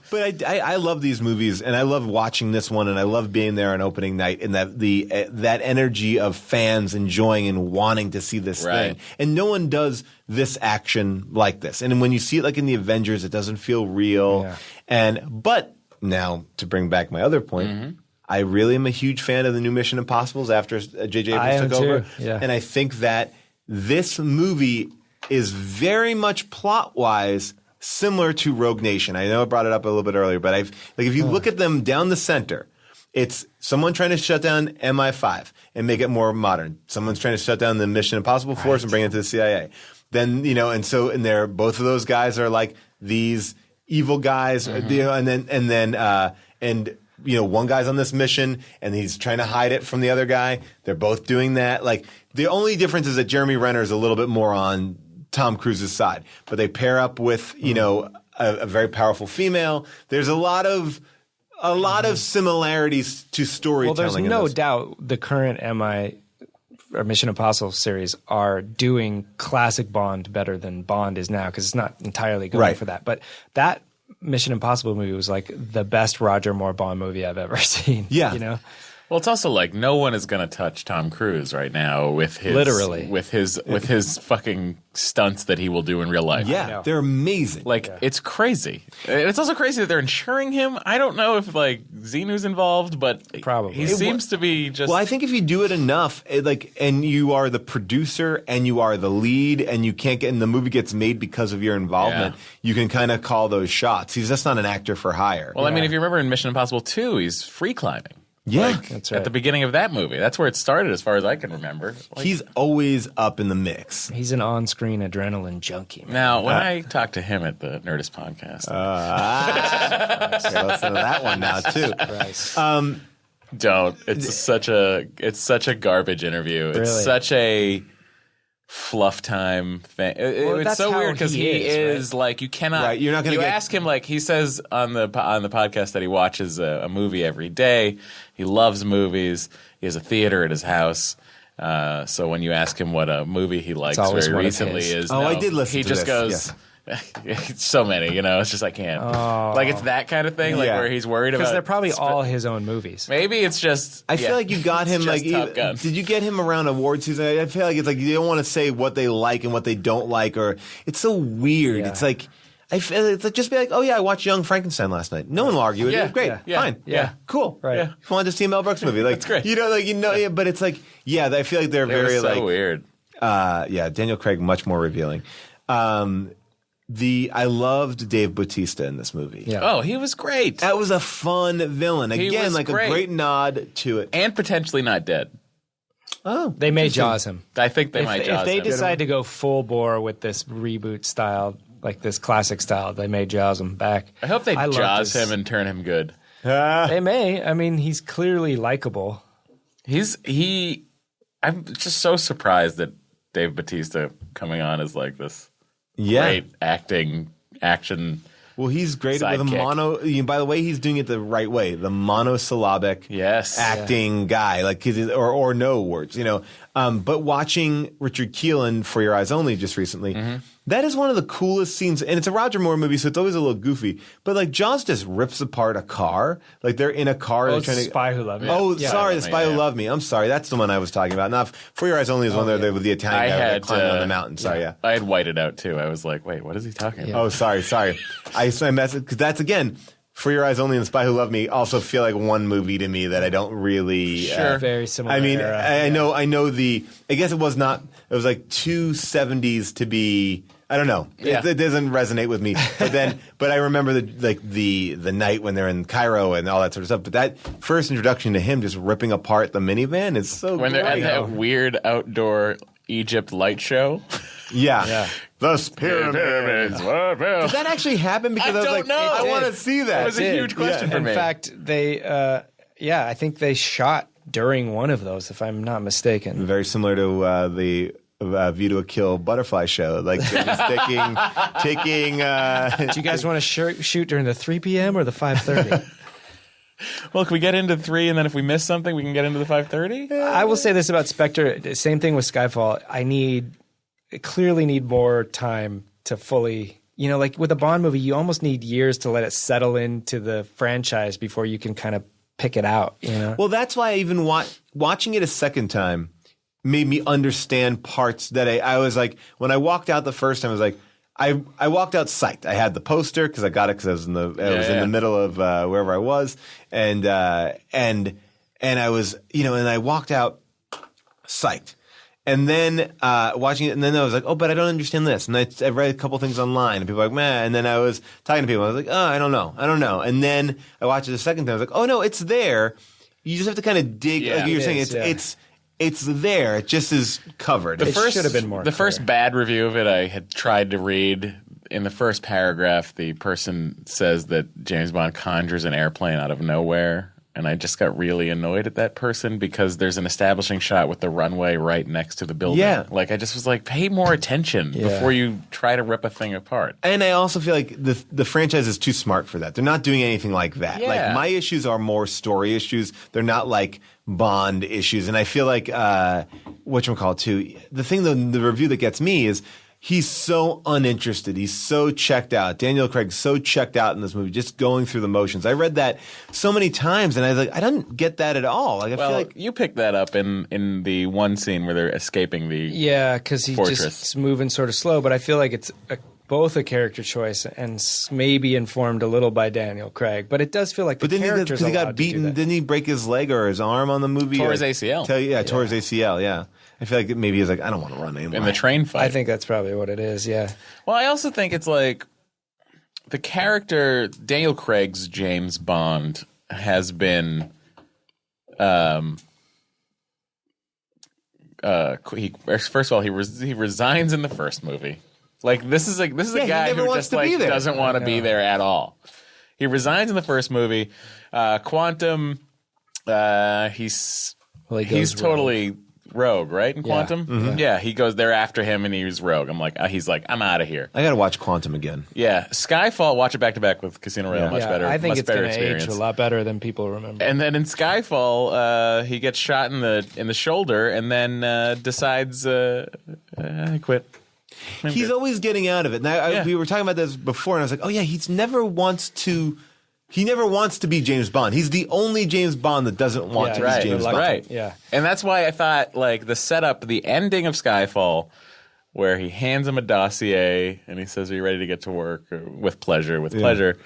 [SPEAKER 6] But I love these movies, and I love watching this one, and I love being there on opening night, and that energy of fans enjoying and wanting to see this
[SPEAKER 5] Right.
[SPEAKER 6] thing. And no one does this action like this. And when you see it like in the Avengers, it doesn't feel real.
[SPEAKER 4] Yeah.
[SPEAKER 6] But now to bring back my other point. I really am a huge fan of the new Mission Impossibles after J.J.
[SPEAKER 4] I am
[SPEAKER 6] Abrams took over.
[SPEAKER 4] too, yeah.
[SPEAKER 6] And I think that this movie is very much plot-wise similar to Rogue Nation. I know I brought it up a little bit earlier, but if you look at them down the center, it's someone trying to shut down MI5 and make it more modern. Someone's trying to shut down the Mission Impossible force and bring it to the CIA. Then, and they're both of those guys are like these evil guys, and one guy's on this mission and he's trying to hide it from the other guy. They're both doing that. Like, the only difference is that Jeremy Renner is a little bit more on Tom Cruise's side, but they pair up with, a very powerful female. There's a lot of similarities to
[SPEAKER 4] Well,
[SPEAKER 6] storytelling.
[SPEAKER 4] there's
[SPEAKER 6] in
[SPEAKER 4] no
[SPEAKER 6] this.
[SPEAKER 4] doubt the current or Mission Impossible series are doing classic Bond better than Bond is now, because it's not entirely going
[SPEAKER 6] Right.
[SPEAKER 4] for that. But that Mission Impossible movie was like the best Roger Moore Bond movie I've ever seen.
[SPEAKER 6] Yeah.
[SPEAKER 5] Well, it's also like no one is going to touch Tom Cruise right now with his
[SPEAKER 4] Literally.
[SPEAKER 5] with his fucking stunts that he will do in real life.
[SPEAKER 6] Yeah, they're amazing.
[SPEAKER 5] Like, it's crazy. And it's also crazy that they're insuring him. I don't know if like Xenu's involved, but
[SPEAKER 4] Probably.
[SPEAKER 5] he seems to be just.
[SPEAKER 6] Well, I think if you do it enough, and you are the producer and you are the lead, and and the movie gets made because of your involvement, you can kind of call those shots. He's just not an actor for hire.
[SPEAKER 5] Well, I mean, if you remember in Mission Impossible 2, he's free climbing.
[SPEAKER 6] yeah,
[SPEAKER 4] That's
[SPEAKER 5] At
[SPEAKER 4] right.
[SPEAKER 5] the beginning of that movie. That's where it started, as far as I can remember. Like,
[SPEAKER 6] he's always up in the mix.
[SPEAKER 4] He's an on-screen adrenaline junkie. Man.
[SPEAKER 5] now, when I talked to him at the Nerdist podcast,
[SPEAKER 6] Okay, listen to that one now too.
[SPEAKER 5] don't. It's such a garbage interview. It's
[SPEAKER 4] Really?
[SPEAKER 5] such a fluff time thing. It's
[SPEAKER 4] that's
[SPEAKER 5] so
[SPEAKER 4] how
[SPEAKER 5] weird because
[SPEAKER 4] he
[SPEAKER 5] he
[SPEAKER 4] is,
[SPEAKER 5] is like, you cannot.
[SPEAKER 6] Right, you're not gonna
[SPEAKER 5] You
[SPEAKER 6] get-
[SPEAKER 5] ask him, like, he says on the podcast that he watches a movie every day. He loves movies. He has a theater at his house. So when you ask him what a movie he likes
[SPEAKER 4] always
[SPEAKER 5] very
[SPEAKER 4] one of
[SPEAKER 5] recently
[SPEAKER 4] his.
[SPEAKER 5] is,
[SPEAKER 6] Oh, I did listen
[SPEAKER 5] he
[SPEAKER 6] to
[SPEAKER 5] just
[SPEAKER 6] this,
[SPEAKER 5] goes. So many, it's just I can't. Like it's that kind of thing, like
[SPEAKER 6] Yeah.
[SPEAKER 5] where he's worried about.
[SPEAKER 4] Because they're probably all his own movies.
[SPEAKER 5] Maybe it's just.
[SPEAKER 6] I feel like you got him
[SPEAKER 5] it's just Top Gun.
[SPEAKER 6] did you get him around award season? I feel like it's like you don't want to say what they like and what they don't like, or it's so weird.
[SPEAKER 4] Yeah.
[SPEAKER 6] It's like I feel it's like just be like, oh yeah, I watched Young Frankenstein last night. No one will argue with
[SPEAKER 5] Yeah,
[SPEAKER 6] it. Great,
[SPEAKER 5] yeah,
[SPEAKER 6] fine,
[SPEAKER 5] yeah.
[SPEAKER 6] cool.
[SPEAKER 4] Right.
[SPEAKER 5] Yeah.
[SPEAKER 6] If you wanted to see a Mel Brooks movie, like
[SPEAKER 5] That's great.
[SPEAKER 6] yeah, but it's like I feel like they're
[SPEAKER 5] It was
[SPEAKER 6] very
[SPEAKER 5] so
[SPEAKER 6] like
[SPEAKER 5] weird.
[SPEAKER 6] Daniel Craig much more revealing. I loved Dave Bautista in this movie.
[SPEAKER 4] Yeah.
[SPEAKER 5] Oh, he was great,
[SPEAKER 6] That was a fun villain.
[SPEAKER 5] He
[SPEAKER 6] Again,
[SPEAKER 5] was
[SPEAKER 6] like
[SPEAKER 5] great.
[SPEAKER 6] a great nod to it.
[SPEAKER 5] and potentially not dead.
[SPEAKER 6] Oh,
[SPEAKER 4] They may Jaws him.
[SPEAKER 5] I think they might.
[SPEAKER 4] If
[SPEAKER 5] Jaws
[SPEAKER 4] they
[SPEAKER 5] him.
[SPEAKER 4] decide to go full bore with this reboot style, like this classic style, they may Jaws him back.
[SPEAKER 5] I hope they
[SPEAKER 4] loved
[SPEAKER 5] Jaws
[SPEAKER 4] his-
[SPEAKER 5] him and turn him good.
[SPEAKER 4] They may. I mean, he's clearly likable.
[SPEAKER 5] I'm just so surprised that Dave Bautista coming on as like this great action.
[SPEAKER 6] Well, he's great with a
[SPEAKER 5] Sidekick.
[SPEAKER 6] by the way, he's doing it the right way. The monosyllabic
[SPEAKER 5] Yes.
[SPEAKER 6] acting guy, like or no words, But watching Richard Keelan For Your Eyes Only just recently, that is one of the coolest scenes. And it's a Roger Moore movie, so it's always a little goofy. But like Jaws just rips apart a car. Like they're in a car. They're
[SPEAKER 4] it's
[SPEAKER 6] trying to,
[SPEAKER 4] Spy Who Loved Me.
[SPEAKER 6] Oh,
[SPEAKER 4] Yeah.
[SPEAKER 6] sorry, The
[SPEAKER 5] Spy
[SPEAKER 6] Spy
[SPEAKER 5] Who
[SPEAKER 6] Who
[SPEAKER 5] Loved Me,
[SPEAKER 6] Loved Me. I'm sorry, that's the one I was talking about. Not For Your Eyes Only is one there with the Italian
[SPEAKER 5] I
[SPEAKER 6] guy
[SPEAKER 5] had
[SPEAKER 6] climbing on the mountain. Sorry, yeah.
[SPEAKER 5] I had whited out too. I was like, wait, what is he talking about?
[SPEAKER 6] Oh, sorry. I messed because that's again. For Your Eyes Only and The Spy Who Loved Me also feel like one movie to me that I don't really.
[SPEAKER 5] Sure.
[SPEAKER 4] Very similar.
[SPEAKER 6] I mean,
[SPEAKER 4] era.
[SPEAKER 6] I know. I guess it was not. It was like two 70s to be. I don't know.
[SPEAKER 5] Yeah.
[SPEAKER 6] It doesn't resonate with me. But I remember the night when they're in Cairo and all that sort of stuff. But that first introduction to him just ripping apart the minivan is so.
[SPEAKER 5] When they're at
[SPEAKER 6] great.
[SPEAKER 5] that weird outdoor Egypt light show.
[SPEAKER 6] Yeah. The pyramids. Did that actually happen? Because I was
[SPEAKER 5] don't
[SPEAKER 6] like,
[SPEAKER 5] know.
[SPEAKER 6] I
[SPEAKER 5] It
[SPEAKER 6] want to
[SPEAKER 5] did.
[SPEAKER 6] see that.
[SPEAKER 5] That was a huge question for
[SPEAKER 4] In
[SPEAKER 5] me.
[SPEAKER 4] fact, they, I think they shot during one of those, if I'm not mistaken.
[SPEAKER 6] Very similar to the View to a Kill butterfly show, like taking.
[SPEAKER 4] Do you guys want to shoot during the 3 p.m. or the 5:30?
[SPEAKER 5] Well, can we get into 3 and then if we miss something, we can get into the 5:30?
[SPEAKER 4] I will say this about Spectre. Same thing with Skyfall. I clearly need more time to fully, like with a Bond movie, you almost need years to let it settle into the franchise before you can kind of pick it out.
[SPEAKER 6] Well, that's why I even watching it a second time made me understand parts that I was like, when I walked out the first time, I was like, I walked out psyched. I had the poster because I got it because I was in the middle of wherever I was, and I was and I walked out psyched. And then watching it, and then I was like, oh, but I don't understand this. And I read a couple things online, and people were like, man. And then I was talking to people, I was like, oh, I don't know. And then I watched it a second time, I was like, oh no, it's there. You just have to kind of dig, like you were saying, it's there. It just is covered.
[SPEAKER 4] It should have been more
[SPEAKER 5] The
[SPEAKER 4] clear.
[SPEAKER 5] first bad review of it, I had tried to read. In the first paragraph, the person says that James Bond conjures an airplane out of nowhere. And I just got really annoyed at that person because there's an establishing shot with the runway right next to the building.
[SPEAKER 6] Yeah.
[SPEAKER 5] Like, I just was like, pay more attention before you try to rip a thing apart.
[SPEAKER 6] And I also feel like the franchise is too smart for that. They're not doing anything like that.
[SPEAKER 5] Yeah.
[SPEAKER 6] Like my issues are more story issues. They're not like Bond issues. And I feel like whatchamacallit too. The thing the review that gets me is he's so uninterested. He's so checked out. Daniel Craig's so checked out in this movie, just going through the motions. I read that so many times, and I was like, I don't get that at all. Like I feel like
[SPEAKER 5] you picked that up in the one scene where they're escaping the
[SPEAKER 4] because he's
[SPEAKER 5] fortress.
[SPEAKER 4] just moving sort of slow. But I feel like it's both a character choice and maybe informed a little by Daniel Craig. But it does feel like the character's
[SPEAKER 6] because he got
[SPEAKER 4] allowed to do
[SPEAKER 6] beaten.
[SPEAKER 4] that.
[SPEAKER 6] Didn't he break his leg or his arm on the movie?
[SPEAKER 5] Tore his ACL.
[SPEAKER 6] Tore his ACL. Yeah. I feel like maybe he's like, I don't want to run anymore.
[SPEAKER 5] in the train fight.
[SPEAKER 4] I think that's probably what it is, yeah.
[SPEAKER 5] Well, I also think it's like the character Daniel Craig's James Bond has been first of all he resigns in the first movie. Like this is a guy
[SPEAKER 6] never
[SPEAKER 5] who
[SPEAKER 6] wants
[SPEAKER 5] just
[SPEAKER 6] to
[SPEAKER 5] like
[SPEAKER 6] be there.
[SPEAKER 5] doesn't want to be there at all. He resigns in the first movie. Quantum, he's
[SPEAKER 4] Well, he goes
[SPEAKER 5] totally rogue, right? In Quantum?
[SPEAKER 6] Mm-hmm.
[SPEAKER 5] Yeah, he goes there after him and he's rogue. He's like, I'm out of here.
[SPEAKER 6] I got to watch Quantum again.
[SPEAKER 5] Yeah. Skyfall, watch it back to back with Casino Royale. Much better.
[SPEAKER 4] I think
[SPEAKER 5] much
[SPEAKER 4] it's
[SPEAKER 5] better
[SPEAKER 4] going to age
[SPEAKER 5] experience.
[SPEAKER 4] a lot better than people remember.
[SPEAKER 5] And then in Skyfall, he gets shot in the shoulder and then decides, I quit.
[SPEAKER 6] He's always getting out of it. And we were talking about this before, and I was like, oh yeah, he never wants to be James Bond. He's the only James Bond that doesn't want to be James Bond.
[SPEAKER 5] Right.
[SPEAKER 4] Yeah.
[SPEAKER 5] And that's why I thought, like, the setup, the ending of Skyfall, where he hands him a dossier and he says, are you ready to get to work? With pleasure, pleasure.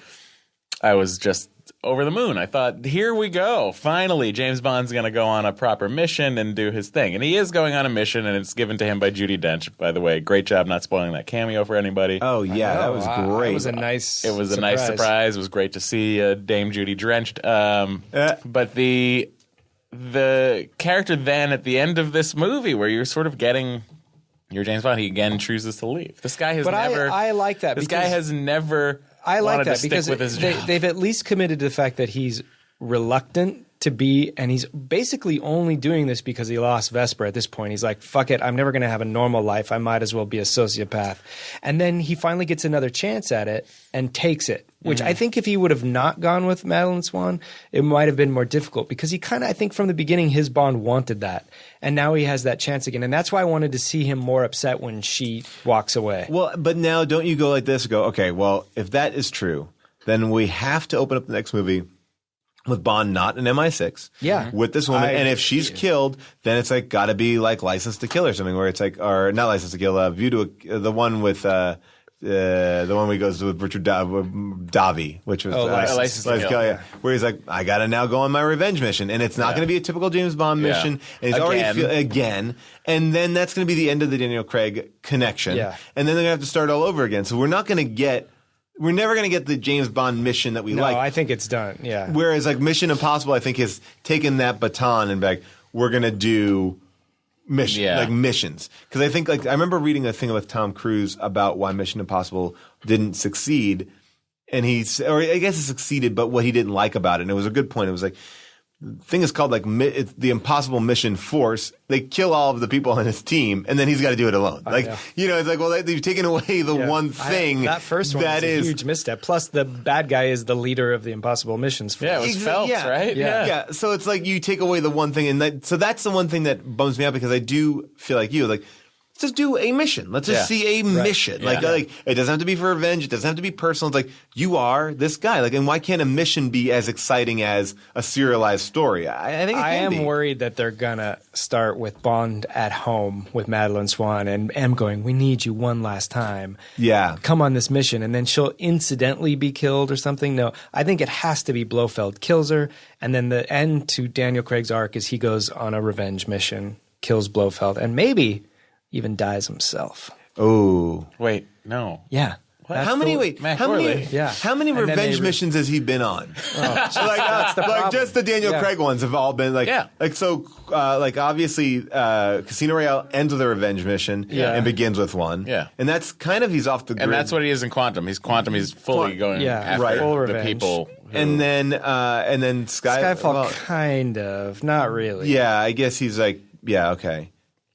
[SPEAKER 5] I was just over the moon. I thought, here we go. Finally, James Bond's going to go on a proper mission and do his thing. And he is going on a mission, and it's given to him by Judi Dench. By the way, great job not spoiling that cameo for anybody.
[SPEAKER 6] Oh, yeah, that was great.
[SPEAKER 4] It was a nice
[SPEAKER 5] surprise. It was great to see Dame Judi drenched. But the character then at the end of this movie where you're sort of getting your James Bond, he again chooses to leave. This guy has never...
[SPEAKER 4] I like that.
[SPEAKER 5] This guy has never...
[SPEAKER 4] I like that
[SPEAKER 5] because
[SPEAKER 4] they've at least committed to the fact that he's reluctant to be, and he's basically only doing this because he lost Vesper at this point. He's like, fuck it, I'm never going to have a normal life. I might as well be a sociopath. And then he finally gets another chance at it and takes it, which I think if he would have not gone with Madeline Swan, it might have been more difficult because he kind of, I think from the beginning, his Bond wanted that. And now he has that chance again. And that's why I wanted to see him more upset when she walks away.
[SPEAKER 6] Well, but now don't you go like this, go, okay, well, if that is true, then we have to open up the next movie with Bond not an MI6.
[SPEAKER 4] Yeah.
[SPEAKER 6] With this woman. And if she's killed, then it's like got to be like License to Kill or something where it's like, or not License to Kill, View to the one with, the one where he goes with Richard Davi, which was
[SPEAKER 5] License to Kill.
[SPEAKER 6] Yeah. Where he's like, I got to now go on my revenge mission. And it's not going to be a typical James Bond mission. And he's already again. And then that's going to be the end of the Daniel Craig connection.
[SPEAKER 4] Yeah.
[SPEAKER 6] And then they're going to have to start all over again. So we're never going to get the James Bond mission that we like.
[SPEAKER 4] No, I think it's done. Yeah.
[SPEAKER 6] Whereas like Mission Impossible, I think has taken that baton and like, we're going to do missions. Because I think I remember reading a thing with Tom Cruise about why Mission Impossible didn't succeed. And or I guess it succeeded, but what he didn't like about it. And it was a good point. It was like, the thing is called it's the Impossible Mission Force. They kill all of the people on his team, and then he's got to do it alone. It's like, well, they've taken away the one thing.
[SPEAKER 4] That first one is a huge misstep. Plus, the bad guy is the leader of the Impossible Missions Force.
[SPEAKER 5] Yeah, it was Phelps, right?
[SPEAKER 6] Yeah. So it's like you take away the one thing, and so that's the one thing that bums me out because I do feel like you, like, let's just do a mission. Let's just see a mission. Like it doesn't have to be for revenge. It doesn't have to be personal. It's like, you are this guy. Like, and why can't a mission be as exciting as a serialized story? I think it can be.
[SPEAKER 4] I am worried that they're gonna start with Bond at home with Madeline Swan and M going, we need you one last time.
[SPEAKER 6] Yeah.
[SPEAKER 4] Come on this mission. And then she'll incidentally be killed or something. No, I think it has to be Blofeld kills her. And then the end to Daniel Craig's arc is he goes on a revenge mission, kills Blofeld, and maybe even dies himself.
[SPEAKER 6] Oh.
[SPEAKER 5] Wait, no.
[SPEAKER 4] Yeah.
[SPEAKER 6] How many revenge missions has he been on? Like just the Daniel Craig ones have all been obviously Casino Royale ends with a revenge mission and begins with one.
[SPEAKER 5] Yeah.
[SPEAKER 6] And that's kind of, he's off the grid.
[SPEAKER 5] And that's what he is in Quantum. He's fully going after
[SPEAKER 4] full
[SPEAKER 5] the
[SPEAKER 4] revenge.
[SPEAKER 5] people.
[SPEAKER 6] And then
[SPEAKER 4] Skyfall kind of, not really.
[SPEAKER 6] Yeah, I guess he's like, okay.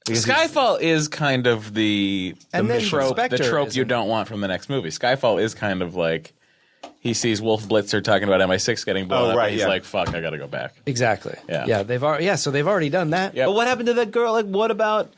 [SPEAKER 5] Skyfall is kind of the trope you
[SPEAKER 4] isn't.
[SPEAKER 5] don't want from the next movie. Skyfall is kind of like he sees Wolf Blitzer talking about MI6 getting blown up, and he's like, "Fuck, I got to go back."
[SPEAKER 4] Exactly.
[SPEAKER 5] Yeah.
[SPEAKER 4] So they've already done that.
[SPEAKER 5] Yep.
[SPEAKER 6] But what happened to that girl? Like, what about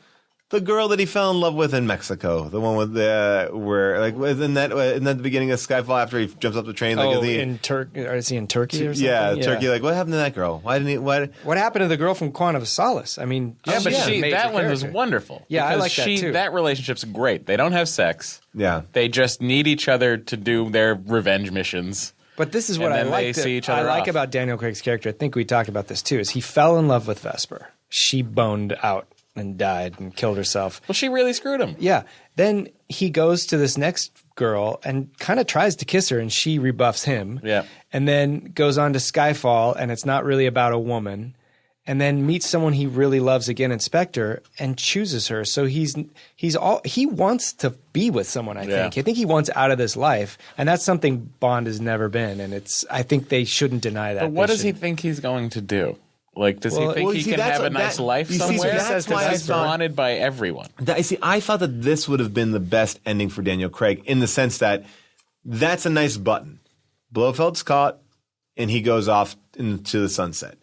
[SPEAKER 6] the girl that he fell in love with in Mexico? The one with isn't that the beginning of Skyfall after he jumps up the train?
[SPEAKER 4] Is he in Turkey or something?
[SPEAKER 6] Yeah, Turkey. Like, what happened to that girl? Why didn't he?
[SPEAKER 4] What happened to the girl from Quantum of Solace? I mean,
[SPEAKER 5] that one was wonderful.
[SPEAKER 4] Yeah, I like that too.
[SPEAKER 5] That relationship's great. They don't have sex.
[SPEAKER 6] Yeah,
[SPEAKER 5] they just need each other to do their revenge missions.
[SPEAKER 4] But this is what I like about Daniel Craig's character. I think we talked about this too. Is he fell in love with Vesper? She boned out and died and killed herself.
[SPEAKER 5] Well, she really screwed him.
[SPEAKER 4] Yeah. Then he goes to this next girl and kind of tries to kiss her, and she rebuffs him.
[SPEAKER 5] Yeah.
[SPEAKER 4] And then goes on to Skyfall, and it's not really about a woman. And then meets someone he really loves again in Spectre and chooses her. So he wants to be with someone, I think. I think he wants out of this life. And that's something Bond has never been. And I think they shouldn't deny that.
[SPEAKER 5] But what does he think he's going to do? Like, does he think he can have a nice life somewhere?
[SPEAKER 6] That's why
[SPEAKER 5] he's wanted by everyone.
[SPEAKER 6] I thought that this would have been the best ending for Daniel Craig in the sense that that's a nice button. Blofeld's caught, and he goes off into the sunset.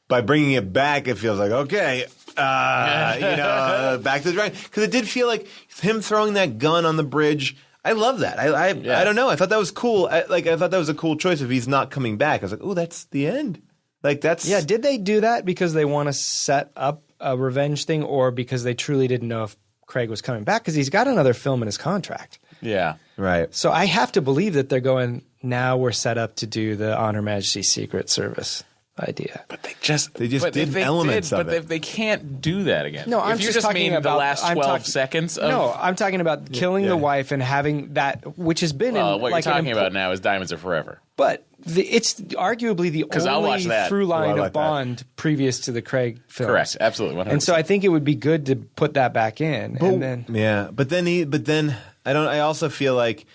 [SPEAKER 6] By bringing it back, it feels like, okay, back to the drawing. Because it did feel like him throwing that gun on the bridge. I love that. I don't know. I thought that was cool. I thought that was a cool choice if he's not coming back. I was like, oh, that's the end. Like that's
[SPEAKER 4] Did they do that because they want to set up a revenge thing, or because they truly didn't know if Craig was coming back? Because he's got another film in his contract.
[SPEAKER 5] Yeah,
[SPEAKER 6] right.
[SPEAKER 4] So I have to believe that they're going. Now we're set up to do the On Her Majesty's Secret Service idea.
[SPEAKER 5] But they just
[SPEAKER 6] did elements of it.
[SPEAKER 5] But they can't do that again.
[SPEAKER 4] No, I'm
[SPEAKER 5] if you
[SPEAKER 4] just talking
[SPEAKER 5] mean
[SPEAKER 4] about
[SPEAKER 5] the last 12 seconds.
[SPEAKER 4] No, I'm talking about killing the wife and having that, which has been
[SPEAKER 5] what
[SPEAKER 4] like
[SPEAKER 5] you're talking about now is Diamonds Are Forever.
[SPEAKER 4] But it's arguably the only through line of Bond previous to the Craig films.
[SPEAKER 5] Correct, absolutely, 100%.
[SPEAKER 4] And so I think it would be good to put that back in.
[SPEAKER 6] But then I also feel like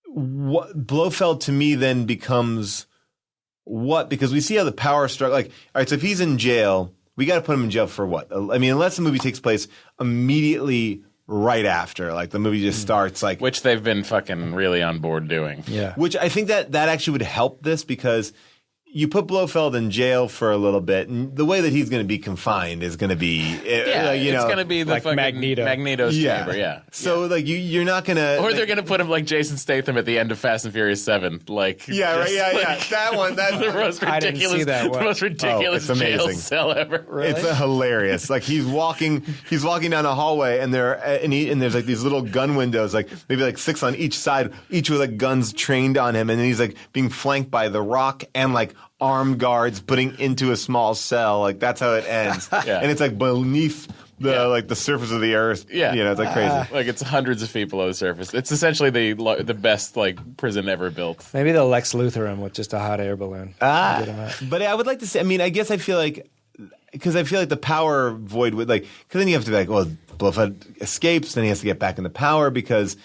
[SPEAKER 6] what Blofeld to me then becomes what? Because we see how the power struggle. Like, all right, so if he's in jail, we got to put him in jail for what? I mean, unless the movie takes place immediately right after, like the movie just starts, like
[SPEAKER 5] which they've been fucking really on board doing.
[SPEAKER 4] Yeah,
[SPEAKER 6] which I think that actually would help this because you put Blofeld in jail for a little bit, and the way that he's going to be confined is going to be,
[SPEAKER 5] it's going to be the
[SPEAKER 4] like
[SPEAKER 5] fucking Magneto's chamber, yeah.
[SPEAKER 6] So like you're not going to,
[SPEAKER 5] or they're going to put him like Jason Statham at the end of Fast and Furious 7, like
[SPEAKER 6] that one, that's
[SPEAKER 5] the most ridiculous,
[SPEAKER 4] I didn't see that one.
[SPEAKER 5] The most ridiculous jail cell ever.
[SPEAKER 4] Really?
[SPEAKER 6] It's hilarious. Like he's walking down a hallway, and there's like these little gun windows, like maybe like 6 on each side, each with like guns trained on him, and then he's like being flanked by The Rock and like armed guards putting into a small cell. Like that's how it ends. And it's like beneath the surface of the earth.
[SPEAKER 5] Yeah.
[SPEAKER 6] It's like crazy.
[SPEAKER 5] Like it's hundreds of people on the surface. It's essentially the best like prison ever built.
[SPEAKER 4] Maybe they'll Lex Luthor him with just a hot air balloon.
[SPEAKER 6] But I would like to say, I mean, I guess I feel like, because I feel like the power void would like, because then you have to be like, well, Blofeld escapes, then he has to get back in the power because,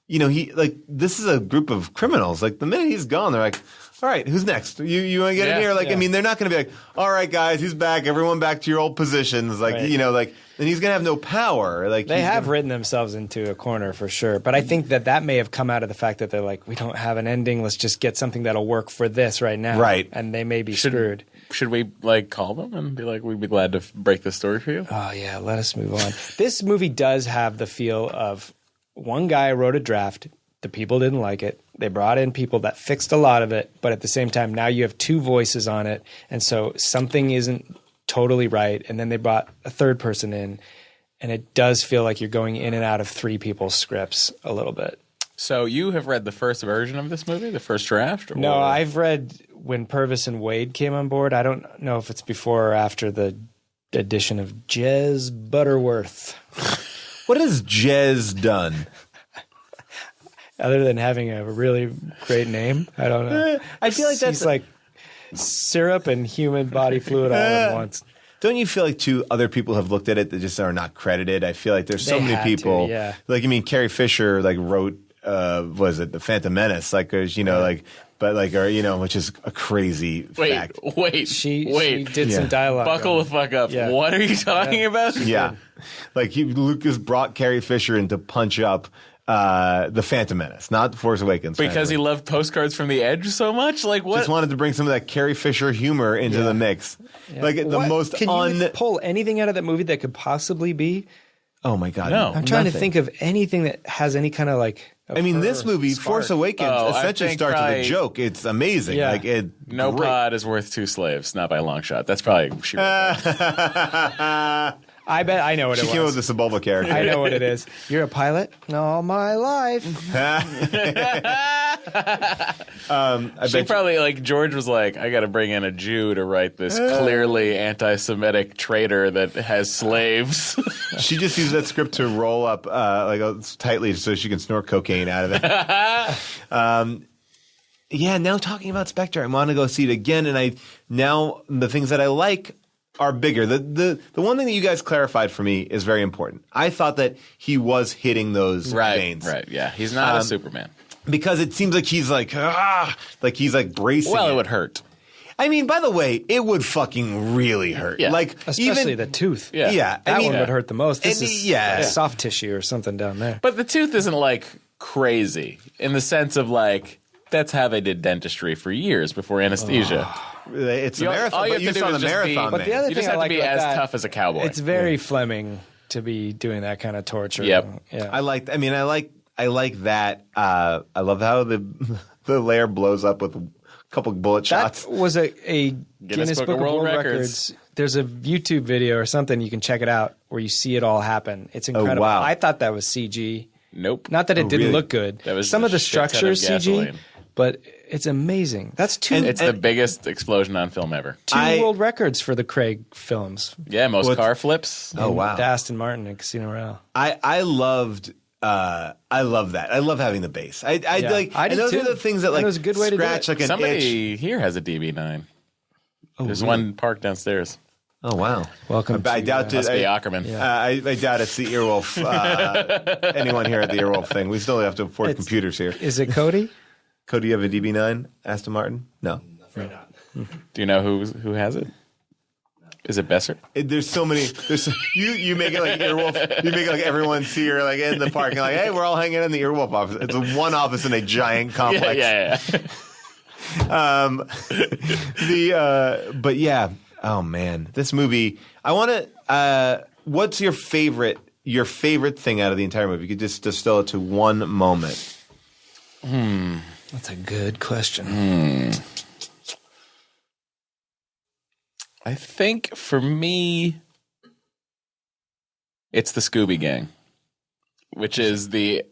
[SPEAKER 6] he like, this is a group of criminals. Like the minute he's gone, they're like, all right, who's next? You want to get in here? Like, I mean, they're not going to be like, all right, guys, he's back. Everyone back to your old positions. Like, like, and he's going to have no power. Like,
[SPEAKER 4] they have written themselves into a corner for sure. But I think that may have come out of the fact that they're like, we don't have an ending. Let's just get something that'll work for this right now.
[SPEAKER 6] Right.
[SPEAKER 4] And they may be screwed.
[SPEAKER 5] Should we like call them and be like, we'd be glad to break this story for you?
[SPEAKER 4] Oh, yeah. Let us move on. This movie does have the feel of one guy wrote a draft. The people didn't like it. They brought in people that fixed a lot of it, but at the same time, now you have 2 voices on it, and so something isn't totally right. And then they brought a third person in, and it does feel like you're going in and out of 3 people's scripts a little bit.
[SPEAKER 5] So you have read the first version of this movie, the first draft?
[SPEAKER 4] No, I've read when Purvis and Wade came on board. I don't know if it's before or after the addition of Jez Butterworth.
[SPEAKER 6] What has Jez done?
[SPEAKER 4] Other than having a really great name, I don't know.
[SPEAKER 6] I feel like that's
[SPEAKER 4] like syrup and human body fluid all at once.
[SPEAKER 6] Don't you feel like 2 other people have looked at it that just are not credited? I feel like there's so many people. Like, I mean, Carrie Fisher like wrote, was it The Phantom Menace? Like, like, but like, which is a crazy fact.
[SPEAKER 5] Wait.
[SPEAKER 4] She did some dialogue.
[SPEAKER 5] Buckle the fuck up.
[SPEAKER 4] Yeah.
[SPEAKER 5] What are you talking about?
[SPEAKER 6] Yeah, like Lucas brought Carrie Fisher in to punch up The Phantom Menace, not Force Awakens.
[SPEAKER 5] Because he loved Postcards from the Edge so much? Like what?
[SPEAKER 6] Just wanted to bring some of that Carrie Fisher humor into the mix. Yeah. Like the most
[SPEAKER 4] Can you pull anything out of that movie that could possibly be?
[SPEAKER 6] Oh my God.
[SPEAKER 5] No.
[SPEAKER 4] I'm trying to think of anything that has any kind of like
[SPEAKER 6] I mean, this movie, Force Awakens, essentially starts with a joke. It's amazing.
[SPEAKER 4] Yeah.
[SPEAKER 6] Like
[SPEAKER 5] No
[SPEAKER 6] great.
[SPEAKER 5] pod is worth 2 slaves, not by a long shot. That's probably she wrote that.
[SPEAKER 4] I bet I know what it was.
[SPEAKER 6] She came up with the Sebulba character.
[SPEAKER 4] I know what it is. You're a pilot? All my life.
[SPEAKER 5] She probably, like, George was like, I got to bring in a Jew to write this clearly anti-Semitic traitor that has slaves.
[SPEAKER 6] She just used that script to roll up tightly so she can snort cocaine out of it. Now talking about Spectre, I want to go see it again, and now the things that I like are bigger. The one thing that you guys clarified for me is very important. I thought that he was hitting those veins.
[SPEAKER 5] Right, yeah. He's not a Superman.
[SPEAKER 6] Because it seems like he's like he's like bracing.
[SPEAKER 5] Well, it would hurt.
[SPEAKER 6] I mean, by the way, it would fucking really hurt.
[SPEAKER 5] Yeah.
[SPEAKER 6] Like
[SPEAKER 4] Especially
[SPEAKER 6] even
[SPEAKER 4] the tooth.
[SPEAKER 6] yeah,
[SPEAKER 4] That one would hurt the most. This
[SPEAKER 6] And
[SPEAKER 4] is
[SPEAKER 6] yeah.
[SPEAKER 4] soft tissue or something down there.
[SPEAKER 5] But the tooth isn't like crazy in the sense of like that's how they did dentistry for years before anesthesia.
[SPEAKER 6] It's a
[SPEAKER 5] all
[SPEAKER 6] marathon.
[SPEAKER 5] you
[SPEAKER 6] But
[SPEAKER 5] have
[SPEAKER 6] you
[SPEAKER 5] to do
[SPEAKER 6] saw
[SPEAKER 5] is
[SPEAKER 6] the
[SPEAKER 5] just be-
[SPEAKER 6] marathon.
[SPEAKER 4] But the
[SPEAKER 6] man.
[SPEAKER 4] other
[SPEAKER 5] You
[SPEAKER 4] thing
[SPEAKER 5] just
[SPEAKER 4] I
[SPEAKER 5] have
[SPEAKER 4] like
[SPEAKER 5] to be
[SPEAKER 4] about
[SPEAKER 5] as
[SPEAKER 4] that,
[SPEAKER 5] tough as a cowboy.
[SPEAKER 4] it's very Fleming to be doing that kind of torture.
[SPEAKER 5] Yep.
[SPEAKER 4] Yeah.
[SPEAKER 6] I like that. I love how the layer blows up with a couple bullet shots.
[SPEAKER 4] That was a Guinness Book of World Records. There's a YouTube video or something. You can check it out where you see it all happen. It's incredible.
[SPEAKER 6] wow.
[SPEAKER 4] I thought that was CG.
[SPEAKER 5] Nope.
[SPEAKER 4] Not that it didn't
[SPEAKER 6] really?
[SPEAKER 4] look good.
[SPEAKER 5] That was
[SPEAKER 4] Some of the
[SPEAKER 5] a shit ton of
[SPEAKER 4] structures CG,
[SPEAKER 5] gasoline.
[SPEAKER 4] but it's amazing. That's two
[SPEAKER 5] It's the biggest explosion on film ever.
[SPEAKER 4] world records for the Craig films.
[SPEAKER 5] Yeah, most car flips.
[SPEAKER 6] Oh wow!
[SPEAKER 4] The Aston Martin and Casino Royale.
[SPEAKER 6] I love that. I love having the bass. I like.
[SPEAKER 4] I did
[SPEAKER 6] and those
[SPEAKER 4] too.
[SPEAKER 6] are the things that
[SPEAKER 4] And
[SPEAKER 6] like
[SPEAKER 4] it was a good way to do
[SPEAKER 6] scratch
[SPEAKER 4] it.
[SPEAKER 6] like an itch.
[SPEAKER 5] Somebody here has a DB9. There's one parked downstairs.
[SPEAKER 6] Oh wow!
[SPEAKER 4] Welcome.
[SPEAKER 6] I doubt it.
[SPEAKER 5] Must be Ackerman.
[SPEAKER 6] I doubt it's the Earwolf. Anyone here at the Earwolf thing? We still have to afford computers here.
[SPEAKER 4] Is it Cody?
[SPEAKER 6] Cody, you have a DB9 Aston Martin? No.
[SPEAKER 5] Do you know who has it? Is it Besser?
[SPEAKER 6] There's so many. You make it like Earwolf. You make it like everyone's here, like in the park, and like, hey, we're all hanging in the Earwolf office. It's one office in a giant complex.
[SPEAKER 5] Yeah.
[SPEAKER 6] But yeah. Oh man, this movie. I want to. What's your favorite thing out of the entire movie? You could just distill it to one moment.
[SPEAKER 4] That's a good question.
[SPEAKER 5] I think for me, it's the Scooby Gang, which is the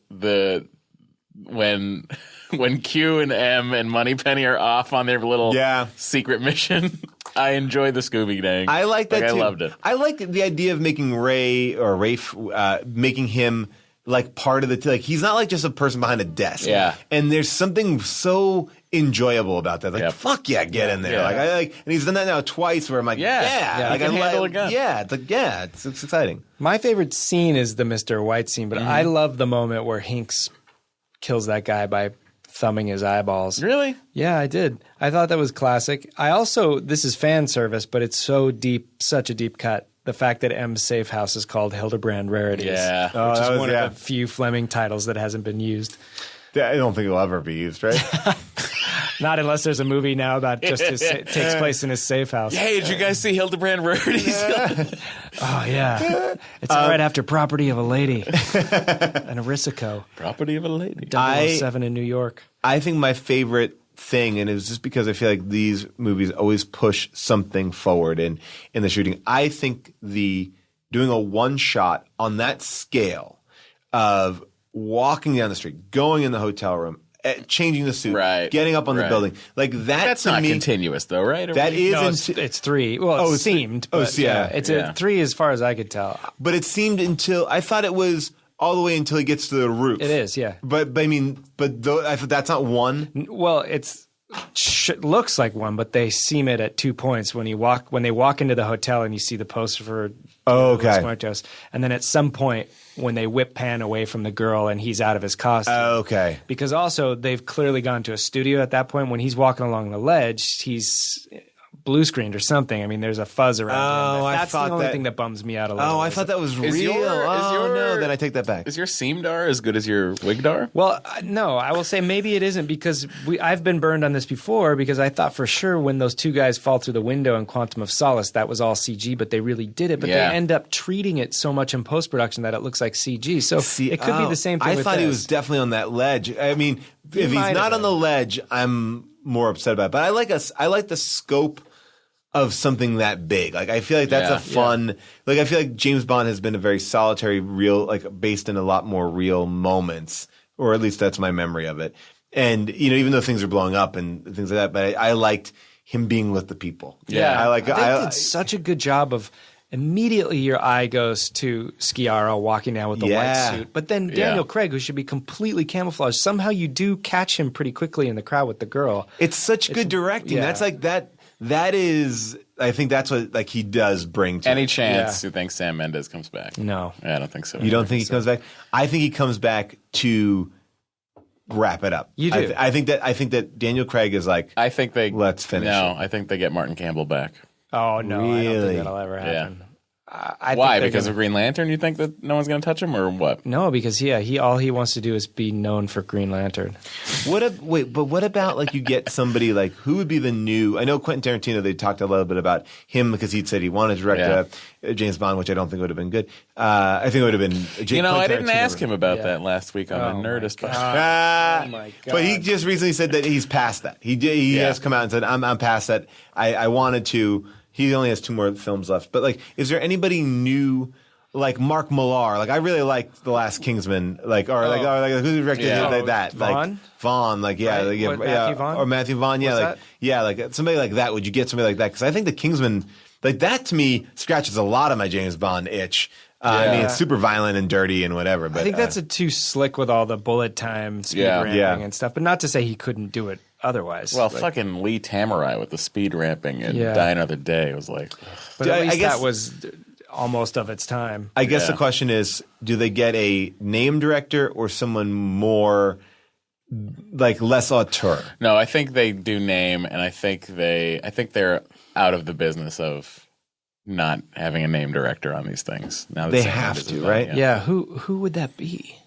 [SPEAKER 5] when Q and M and Moneypenny are off on their little secret mission. I enjoy the Scooby Gang.
[SPEAKER 6] I like that too.
[SPEAKER 5] I loved it.
[SPEAKER 6] I like the idea of making Rafe, making him like part of the like he's not like just a person behind a desk.
[SPEAKER 5] Yeah.
[SPEAKER 6] And there's something so enjoyable about that. Like fuck yeah, get in there.
[SPEAKER 5] Yeah.
[SPEAKER 6] Like I like, and he's done that now twice where I'm like
[SPEAKER 5] Yeah,
[SPEAKER 6] like
[SPEAKER 5] he can handle a gun.
[SPEAKER 6] Yeah, it's like it's exciting.
[SPEAKER 4] My favorite scene is the Mr. White scene, but I love the moment where Hinks kills that guy by thumbing his eyeballs.
[SPEAKER 5] Really?
[SPEAKER 4] Yeah, I did. I thought that was classic. I also, this is fan service, but it's so deep, such a deep cut. The fact that M's safe house is called Hildebrand Rarities.
[SPEAKER 5] Yeah.
[SPEAKER 4] Which is one of the few Fleming titles that hasn't been used.
[SPEAKER 6] I don't think it'll ever be used, right?
[SPEAKER 4] Not unless there's a movie now about just takes place in his safe house.
[SPEAKER 5] Hey, did you guys see Hildebrand Rarities?
[SPEAKER 4] Oh, yeah. It's right after Property of a Lady. And Arisico.
[SPEAKER 5] Property of a lady.
[SPEAKER 4] 007 in New York.
[SPEAKER 6] I think my favorite thing, and it was just because I feel like these movies always push something forward in the shooting. I think doing a one shot on that scale of walking down the street, going in the hotel room, changing the suit, getting up on the building, like that's
[SPEAKER 5] not
[SPEAKER 6] me,
[SPEAKER 5] continuous though, right?
[SPEAKER 6] That is
[SPEAKER 4] it's three. Well, it seemed. But it's a three as far as I could tell.
[SPEAKER 6] But it seemed until I thought it was all the way until he gets to the roof.
[SPEAKER 4] It is, yeah.
[SPEAKER 6] But I mean, I thought that's not one.
[SPEAKER 4] Well, looks like one, but they seam it at 2 points when they walk into the hotel and you see the poster for Smart Toast, and then at some point when they whip pan away from the girl and he's out of his costume.
[SPEAKER 6] Okay.
[SPEAKER 4] Because also they've clearly gone to a studio at that point. When he's walking along the ledge, he's blue screened or something. I mean, there's a fuzz around him. That's the only thing that bums me out a little.
[SPEAKER 6] Oh, I thought that was real. No, then I take that back.
[SPEAKER 5] Is your seam-dar as good as your wig-dar?
[SPEAKER 4] Well, no, I will say maybe it isn't because I've been burned on this before because I thought for sure when those two guys fall through the window in Quantum of Solace, that was all CG, but they really did it. But they end up treating it so much in post-production that it looks like CG. So it could be the same thing
[SPEAKER 6] I
[SPEAKER 4] with
[SPEAKER 6] thought
[SPEAKER 4] this.
[SPEAKER 6] he was definitely on that ledge. I mean, if he's not on the ledge, I'm more upset about it. But I like the scope of something that big. Like I feel like that's a fun like I feel like James Bond has been a very solitary real like based in a lot more real moments, or at least that's my memory of it. And even though things are blowing up and things like that, but I liked him being with the people.
[SPEAKER 4] They did such a good job of immediately your eye goes to Sciarra walking down with the white suit. But then Daniel Craig, who should be completely camouflaged, somehow you do catch him pretty quickly in the crowd with the girl.
[SPEAKER 6] It's such good directing. That's like that. That is, I think that's what like he does bring to
[SPEAKER 5] Any
[SPEAKER 6] it.
[SPEAKER 5] chance you think Sam Mendes comes back?
[SPEAKER 4] No.
[SPEAKER 5] I don't think so.
[SPEAKER 6] You don't think he comes back? I think he comes back to wrap it up.
[SPEAKER 4] You do.
[SPEAKER 6] I think that Daniel Craig is like,
[SPEAKER 5] I think they
[SPEAKER 6] let's finish.
[SPEAKER 5] No,
[SPEAKER 6] it.
[SPEAKER 5] I think they get Martin Campbell back.
[SPEAKER 4] Oh no, I don't
[SPEAKER 6] Really?
[SPEAKER 4] think that'll ever happen. I
[SPEAKER 5] Why?
[SPEAKER 4] think they're
[SPEAKER 5] Because
[SPEAKER 4] gonna-
[SPEAKER 5] of Green Lantern? You think that no one's going to touch him, or what?
[SPEAKER 4] No, because he all he wants to do is be known for Green Lantern.
[SPEAKER 6] But what about like you get somebody like who would be the new? I know Quentin Tarantino. They talked a little bit about him because he'd said he wanted to direct James Bond, which I don't think would have been good. I think it would have been.
[SPEAKER 5] I didn't ask him about that last week on the Nerdist.
[SPEAKER 4] Oh my God.
[SPEAKER 6] But he just recently said that he's past that. He has come out and said I'm past that. I wanted to. He only has 2 more films left. But like, is there anybody new? Like Mark Millar, like I really like The Last Kingsman, or who directed that?
[SPEAKER 4] Vaughn?
[SPEAKER 6] Like Vaughn, like
[SPEAKER 4] Matthew Vaughn?
[SPEAKER 6] or Matthew Vaughn, like somebody like that. Would you get somebody like that? Because I think The Kingsman, like that to me, scratches a lot of my James Bond itch. I mean, it's super violent and dirty and whatever. But
[SPEAKER 4] I think that's too slick with all the bullet time, speed ramping and stuff. But not to say he couldn't do it otherwise.
[SPEAKER 5] Well, fucking Lee Tamurai with the speed ramping and Die Another Day was like.
[SPEAKER 4] But at least that was almost of its time.
[SPEAKER 6] I guess the question is, do they get a name director or someone more like less auteur?
[SPEAKER 5] No, I think they do name, and I think they're out of the business of not having a name director on these things. Now that
[SPEAKER 6] They
[SPEAKER 5] Sam
[SPEAKER 6] have
[SPEAKER 5] Mendes
[SPEAKER 6] to,
[SPEAKER 5] is on,
[SPEAKER 6] right?
[SPEAKER 4] Yeah, who would that be?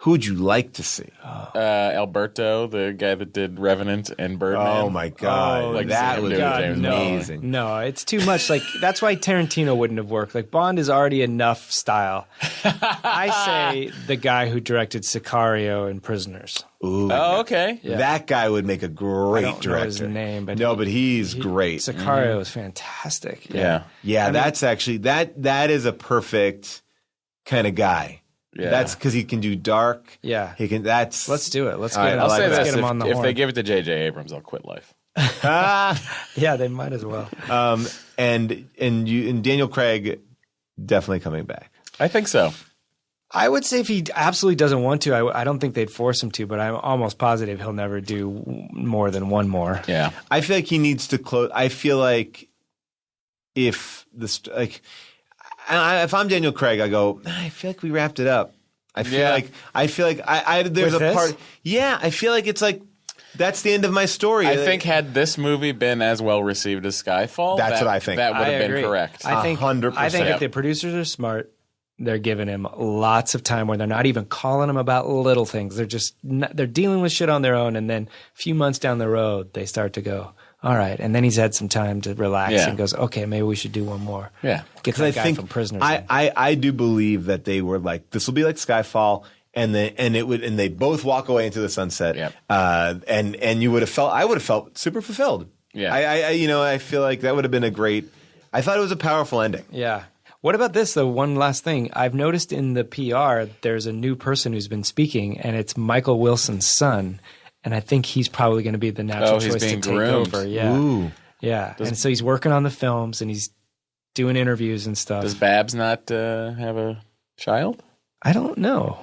[SPEAKER 6] Who would you like to see?
[SPEAKER 5] Alberto, the guy that did Revenant and Birdman.
[SPEAKER 6] Oh my God,
[SPEAKER 5] like
[SPEAKER 6] that
[SPEAKER 5] Sam
[SPEAKER 6] would be
[SPEAKER 5] doing James
[SPEAKER 6] amazing.
[SPEAKER 4] No, it's too much. Like that's why Tarantino wouldn't have worked. Like Bond is already enough style. I say the guy who directed Sicario and Prisoners.
[SPEAKER 6] Ooh,
[SPEAKER 5] Oh, okay.
[SPEAKER 6] that guy would make a great
[SPEAKER 4] I don't
[SPEAKER 6] director.
[SPEAKER 4] know his name, but
[SPEAKER 6] but he's great.
[SPEAKER 4] Sicario is fantastic.
[SPEAKER 5] Yeah.
[SPEAKER 6] Yeah, that's actually that is a perfect kind of guy.
[SPEAKER 5] Yeah.
[SPEAKER 6] That's because he can do dark.
[SPEAKER 4] Yeah.
[SPEAKER 6] He can. That's
[SPEAKER 4] Let's do it. Let's
[SPEAKER 6] All
[SPEAKER 4] get
[SPEAKER 6] right,
[SPEAKER 4] him.
[SPEAKER 6] I
[SPEAKER 5] I'll
[SPEAKER 6] like
[SPEAKER 5] say
[SPEAKER 6] that.
[SPEAKER 5] this:
[SPEAKER 4] Get him on the
[SPEAKER 5] if
[SPEAKER 4] horn.
[SPEAKER 5] they give it to J.J. Abrams, I'll quit life.
[SPEAKER 4] Yeah, they might as well.
[SPEAKER 6] and Daniel Craig definitely coming back.
[SPEAKER 5] I think so.
[SPEAKER 4] I would say if he absolutely doesn't want to, I don't think they'd force him to, but I'm almost positive he'll never do more than one more.
[SPEAKER 5] Yeah.
[SPEAKER 6] I feel like he needs to close. I feel like if if I'm Daniel Craig, I go. I feel like we wrapped it up. I feel like there's
[SPEAKER 4] With
[SPEAKER 6] a
[SPEAKER 4] this?
[SPEAKER 6] part. Yeah, I feel like it's like that's the end of my story.
[SPEAKER 5] I think had this movie been as well received as Skyfall,
[SPEAKER 6] That's what I think.
[SPEAKER 5] That would
[SPEAKER 4] I
[SPEAKER 5] have been
[SPEAKER 4] agree.
[SPEAKER 5] correct.
[SPEAKER 4] I think
[SPEAKER 6] 100%.
[SPEAKER 4] I think if the producers are smart, they're giving him lots of time where they're not even calling him about little things. They're just they're dealing with shit on their own, and then a few months down the road, they start to go, all right. And then he's had some time to relax and goes, okay, maybe we should do one more.
[SPEAKER 5] Yeah.
[SPEAKER 4] Get that guy from Prisoners.
[SPEAKER 6] I do believe that they were like, this will be like Skyfall. And they both walk away into the sunset.
[SPEAKER 5] Yep.
[SPEAKER 6] And I would have felt super fulfilled.
[SPEAKER 5] Yeah.
[SPEAKER 6] I feel like that would have been I thought it was a powerful ending.
[SPEAKER 4] Yeah. What about this, though? One last thing. I've noticed in the PR, there's a new person who's been speaking, and it's Michael Wilson's son. And I think he's probably going to be the natural
[SPEAKER 5] he's
[SPEAKER 4] choice to
[SPEAKER 5] being
[SPEAKER 4] take
[SPEAKER 5] groomed.
[SPEAKER 4] over. Yeah.
[SPEAKER 6] Ooh.
[SPEAKER 4] Yeah. And so he's working on the films, and he's doing interviews and stuff.
[SPEAKER 5] Does Babs not have a child?
[SPEAKER 4] I don't know.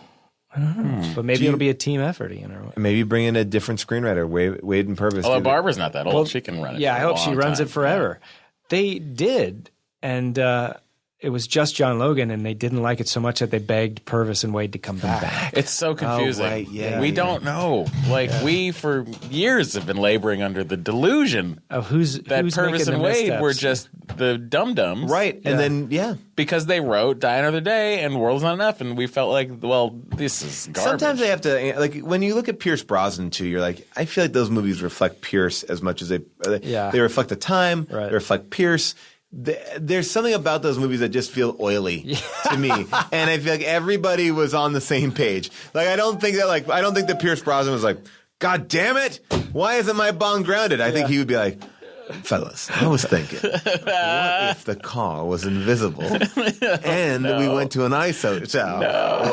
[SPEAKER 4] But maybe it'll be a team effort, you know.
[SPEAKER 6] Maybe bring in a different screenwriter, Wade and Purvis.
[SPEAKER 5] Although Barbara's not that old, she can run it.
[SPEAKER 4] Yeah,
[SPEAKER 5] for
[SPEAKER 4] I
[SPEAKER 5] a
[SPEAKER 4] hope she
[SPEAKER 5] long
[SPEAKER 4] runs
[SPEAKER 5] time.
[SPEAKER 4] it forever. They did, and it was just John Logan, and they didn't like it so much that they begged Purvis and Wade to come back.
[SPEAKER 5] It's so confusing.
[SPEAKER 6] right, yeah,
[SPEAKER 5] we
[SPEAKER 6] yeah.
[SPEAKER 5] don't know. We for years have been laboring under the delusion
[SPEAKER 4] Of who's
[SPEAKER 5] that
[SPEAKER 4] who's
[SPEAKER 5] Purvis
[SPEAKER 4] making
[SPEAKER 5] and
[SPEAKER 4] the
[SPEAKER 5] Wade
[SPEAKER 4] missteps.
[SPEAKER 5] were just the dum-dums.
[SPEAKER 6] Right. And then,
[SPEAKER 5] Because they wrote Die Another Day and World's Not Enough, and we felt like, well, this is garbage.
[SPEAKER 6] sometimes they have to, like, when you look at Pierce Brosnan, too, you're like, I feel like those movies reflect Pierce as much as they reflect the time,
[SPEAKER 4] Right.
[SPEAKER 6] they reflect Pierce. There's something about those movies that just feel oily to me, and I feel like everybody was on the same page. Like I don't think that Pierce Brosnan was like, God damn it, why isn't my Bond grounded? I think he would be like, fellas, I was thinking, what if the car was invisible and we went to an ISO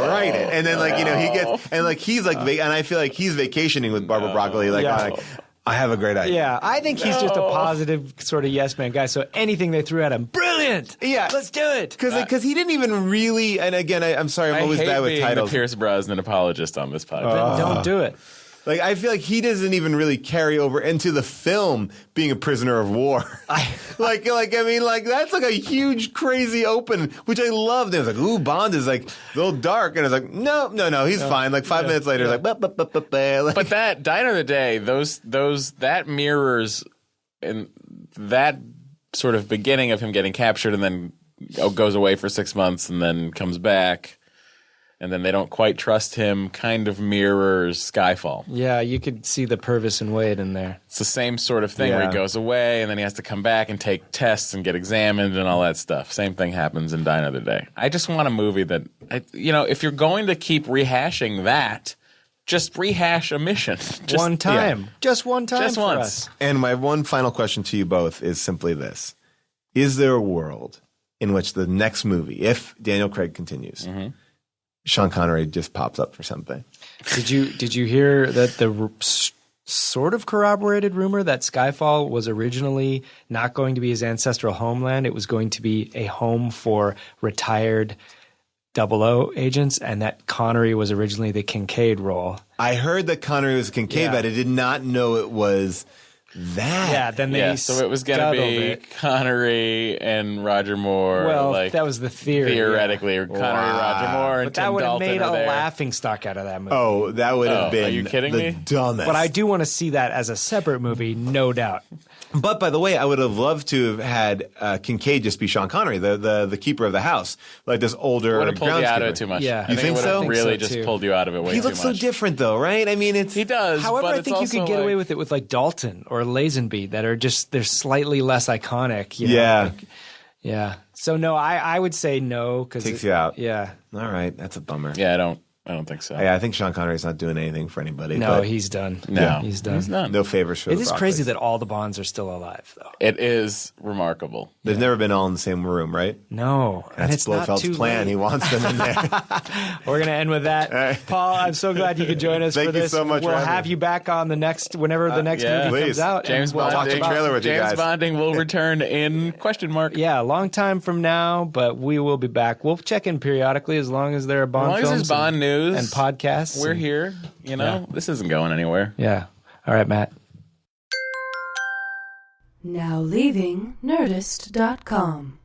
[SPEAKER 6] write it, and then he gets and he's like, and I feel like he's vacationing with Barbara Broccoli, I have a great idea.
[SPEAKER 4] Yeah, I think he's just a positive sort of yes man guy. So anything they threw at him, brilliant.
[SPEAKER 6] Yeah.
[SPEAKER 4] Let's do it.
[SPEAKER 6] Because he didn't even really, and again, I'm sorry, I'm always bad with
[SPEAKER 5] being
[SPEAKER 6] titles.
[SPEAKER 5] the Pierce Brosnan apologist on this podcast.
[SPEAKER 4] Don't do it.
[SPEAKER 6] Like, I feel like he doesn't even really carry over into the film being a prisoner of war. That's like a huge, crazy open, which I loved. It was like, ooh, Bond is like a little dark. And I was like, no, he's fine. Like 5 minutes later, like,
[SPEAKER 5] But that Die Another Day, that mirrors in that sort of beginning of him getting captured and then goes away for 6 months and then comes back. And then they don't quite trust him, kind of mirrors Skyfall.
[SPEAKER 4] Yeah, you could see the Purvis and Wade in there.
[SPEAKER 5] It's the same sort of thing where he goes away and then he has to come back and take tests and get examined and all that stuff. Same thing happens in Die Another Day. I just want a movie that, if you're going to keep rehashing that, just rehash a mission.
[SPEAKER 4] One time. Just one time
[SPEAKER 5] just
[SPEAKER 4] for
[SPEAKER 5] once.
[SPEAKER 4] us.
[SPEAKER 6] And my one final question to you both is simply this. Is there a world in which the next movie, if Daniel Craig continues, Sean Connery just pops up for something?
[SPEAKER 4] Did you hear that the sort of corroborated rumor that Skyfall was originally not going to be his ancestral homeland? It was going to be a home for retired 00 agents, and that Connery was originally the Kincaid role.
[SPEAKER 6] I heard that Connery was Kincaid, but I did not know it was that.
[SPEAKER 4] Yeah, then they
[SPEAKER 5] so it was going to be Connery and Roger Moore.
[SPEAKER 4] Well, that was the theory.
[SPEAKER 5] Theoretically, or Connery, Roger Moore, and
[SPEAKER 4] but
[SPEAKER 5] Tim
[SPEAKER 4] that would have
[SPEAKER 5] Dalton
[SPEAKER 4] made a
[SPEAKER 5] there.
[SPEAKER 4] laughing stock out of that movie.
[SPEAKER 6] Oh, that would have been
[SPEAKER 5] are you kidding
[SPEAKER 6] the
[SPEAKER 5] me?
[SPEAKER 6] dumbest.
[SPEAKER 4] But I do want to see that as a separate movie, no doubt.
[SPEAKER 6] But by the way, I would have loved to have had Kincaid just be Sean Connery, the keeper of the house, like this older
[SPEAKER 5] Would have pulled you out of it
[SPEAKER 6] groundskeeper.
[SPEAKER 5] too much.
[SPEAKER 4] Yeah.
[SPEAKER 5] I
[SPEAKER 6] You think
[SPEAKER 5] it would
[SPEAKER 6] so?
[SPEAKER 5] have
[SPEAKER 6] I
[SPEAKER 5] really
[SPEAKER 4] think so,
[SPEAKER 5] just
[SPEAKER 4] too.
[SPEAKER 5] pulled you out of it way
[SPEAKER 6] He
[SPEAKER 5] too
[SPEAKER 6] looks
[SPEAKER 5] much.
[SPEAKER 6] so different, though, right? I mean,
[SPEAKER 5] He does.
[SPEAKER 4] However,
[SPEAKER 5] but
[SPEAKER 4] I
[SPEAKER 5] it's
[SPEAKER 4] think you
[SPEAKER 5] also
[SPEAKER 4] could get
[SPEAKER 5] like-
[SPEAKER 4] away with it with like Dalton or Lazenby that are just they're slightly less iconic. You know?
[SPEAKER 6] Yeah.
[SPEAKER 4] Yeah. So no, I would say no because
[SPEAKER 6] Takes you out.
[SPEAKER 4] Yeah.
[SPEAKER 6] All right, that's a bummer.
[SPEAKER 5] Yeah, I don't think so.
[SPEAKER 6] Yeah, I think Sean Connery's not doing anything for anybody.
[SPEAKER 4] No,
[SPEAKER 6] but
[SPEAKER 4] he's done.
[SPEAKER 5] No,
[SPEAKER 4] he's done.
[SPEAKER 5] He's done.
[SPEAKER 6] no favors for
[SPEAKER 4] It
[SPEAKER 6] the
[SPEAKER 4] is
[SPEAKER 6] Broccoli.
[SPEAKER 4] crazy that all the Bonds are still alive, though.
[SPEAKER 5] It is remarkable.
[SPEAKER 6] They've never been all in the same room, right?
[SPEAKER 4] No, and
[SPEAKER 6] That's
[SPEAKER 4] it's not
[SPEAKER 6] Blofeld's
[SPEAKER 4] too
[SPEAKER 6] plan.
[SPEAKER 4] late.
[SPEAKER 6] He wants them in there.
[SPEAKER 4] We're gonna end with that.
[SPEAKER 6] right.
[SPEAKER 4] Paul, I'm so glad you could join us
[SPEAKER 6] Thank
[SPEAKER 4] for
[SPEAKER 6] you
[SPEAKER 4] this.
[SPEAKER 6] so much for
[SPEAKER 4] We'll
[SPEAKER 6] having
[SPEAKER 4] have
[SPEAKER 6] me.
[SPEAKER 4] you back on the next whenever the next
[SPEAKER 5] yeah.
[SPEAKER 4] movie
[SPEAKER 6] Please.
[SPEAKER 4] comes out.
[SPEAKER 5] James
[SPEAKER 4] and we'll
[SPEAKER 5] Bond.
[SPEAKER 4] talk
[SPEAKER 6] Watch the
[SPEAKER 4] about-
[SPEAKER 6] trailer with you
[SPEAKER 5] James
[SPEAKER 6] guys.
[SPEAKER 5] Bonding will return in question mark.
[SPEAKER 4] Yeah, a long time from now, but we will be back. We'll check in periodically as long as there are Bond
[SPEAKER 5] As long as
[SPEAKER 4] films
[SPEAKER 5] there's Bond news
[SPEAKER 4] and podcasts.
[SPEAKER 5] we're
[SPEAKER 4] and-
[SPEAKER 5] here. This isn't going anywhere.
[SPEAKER 4] Yeah. All right, Matt.
[SPEAKER 1] Now leaving Nerdist.com.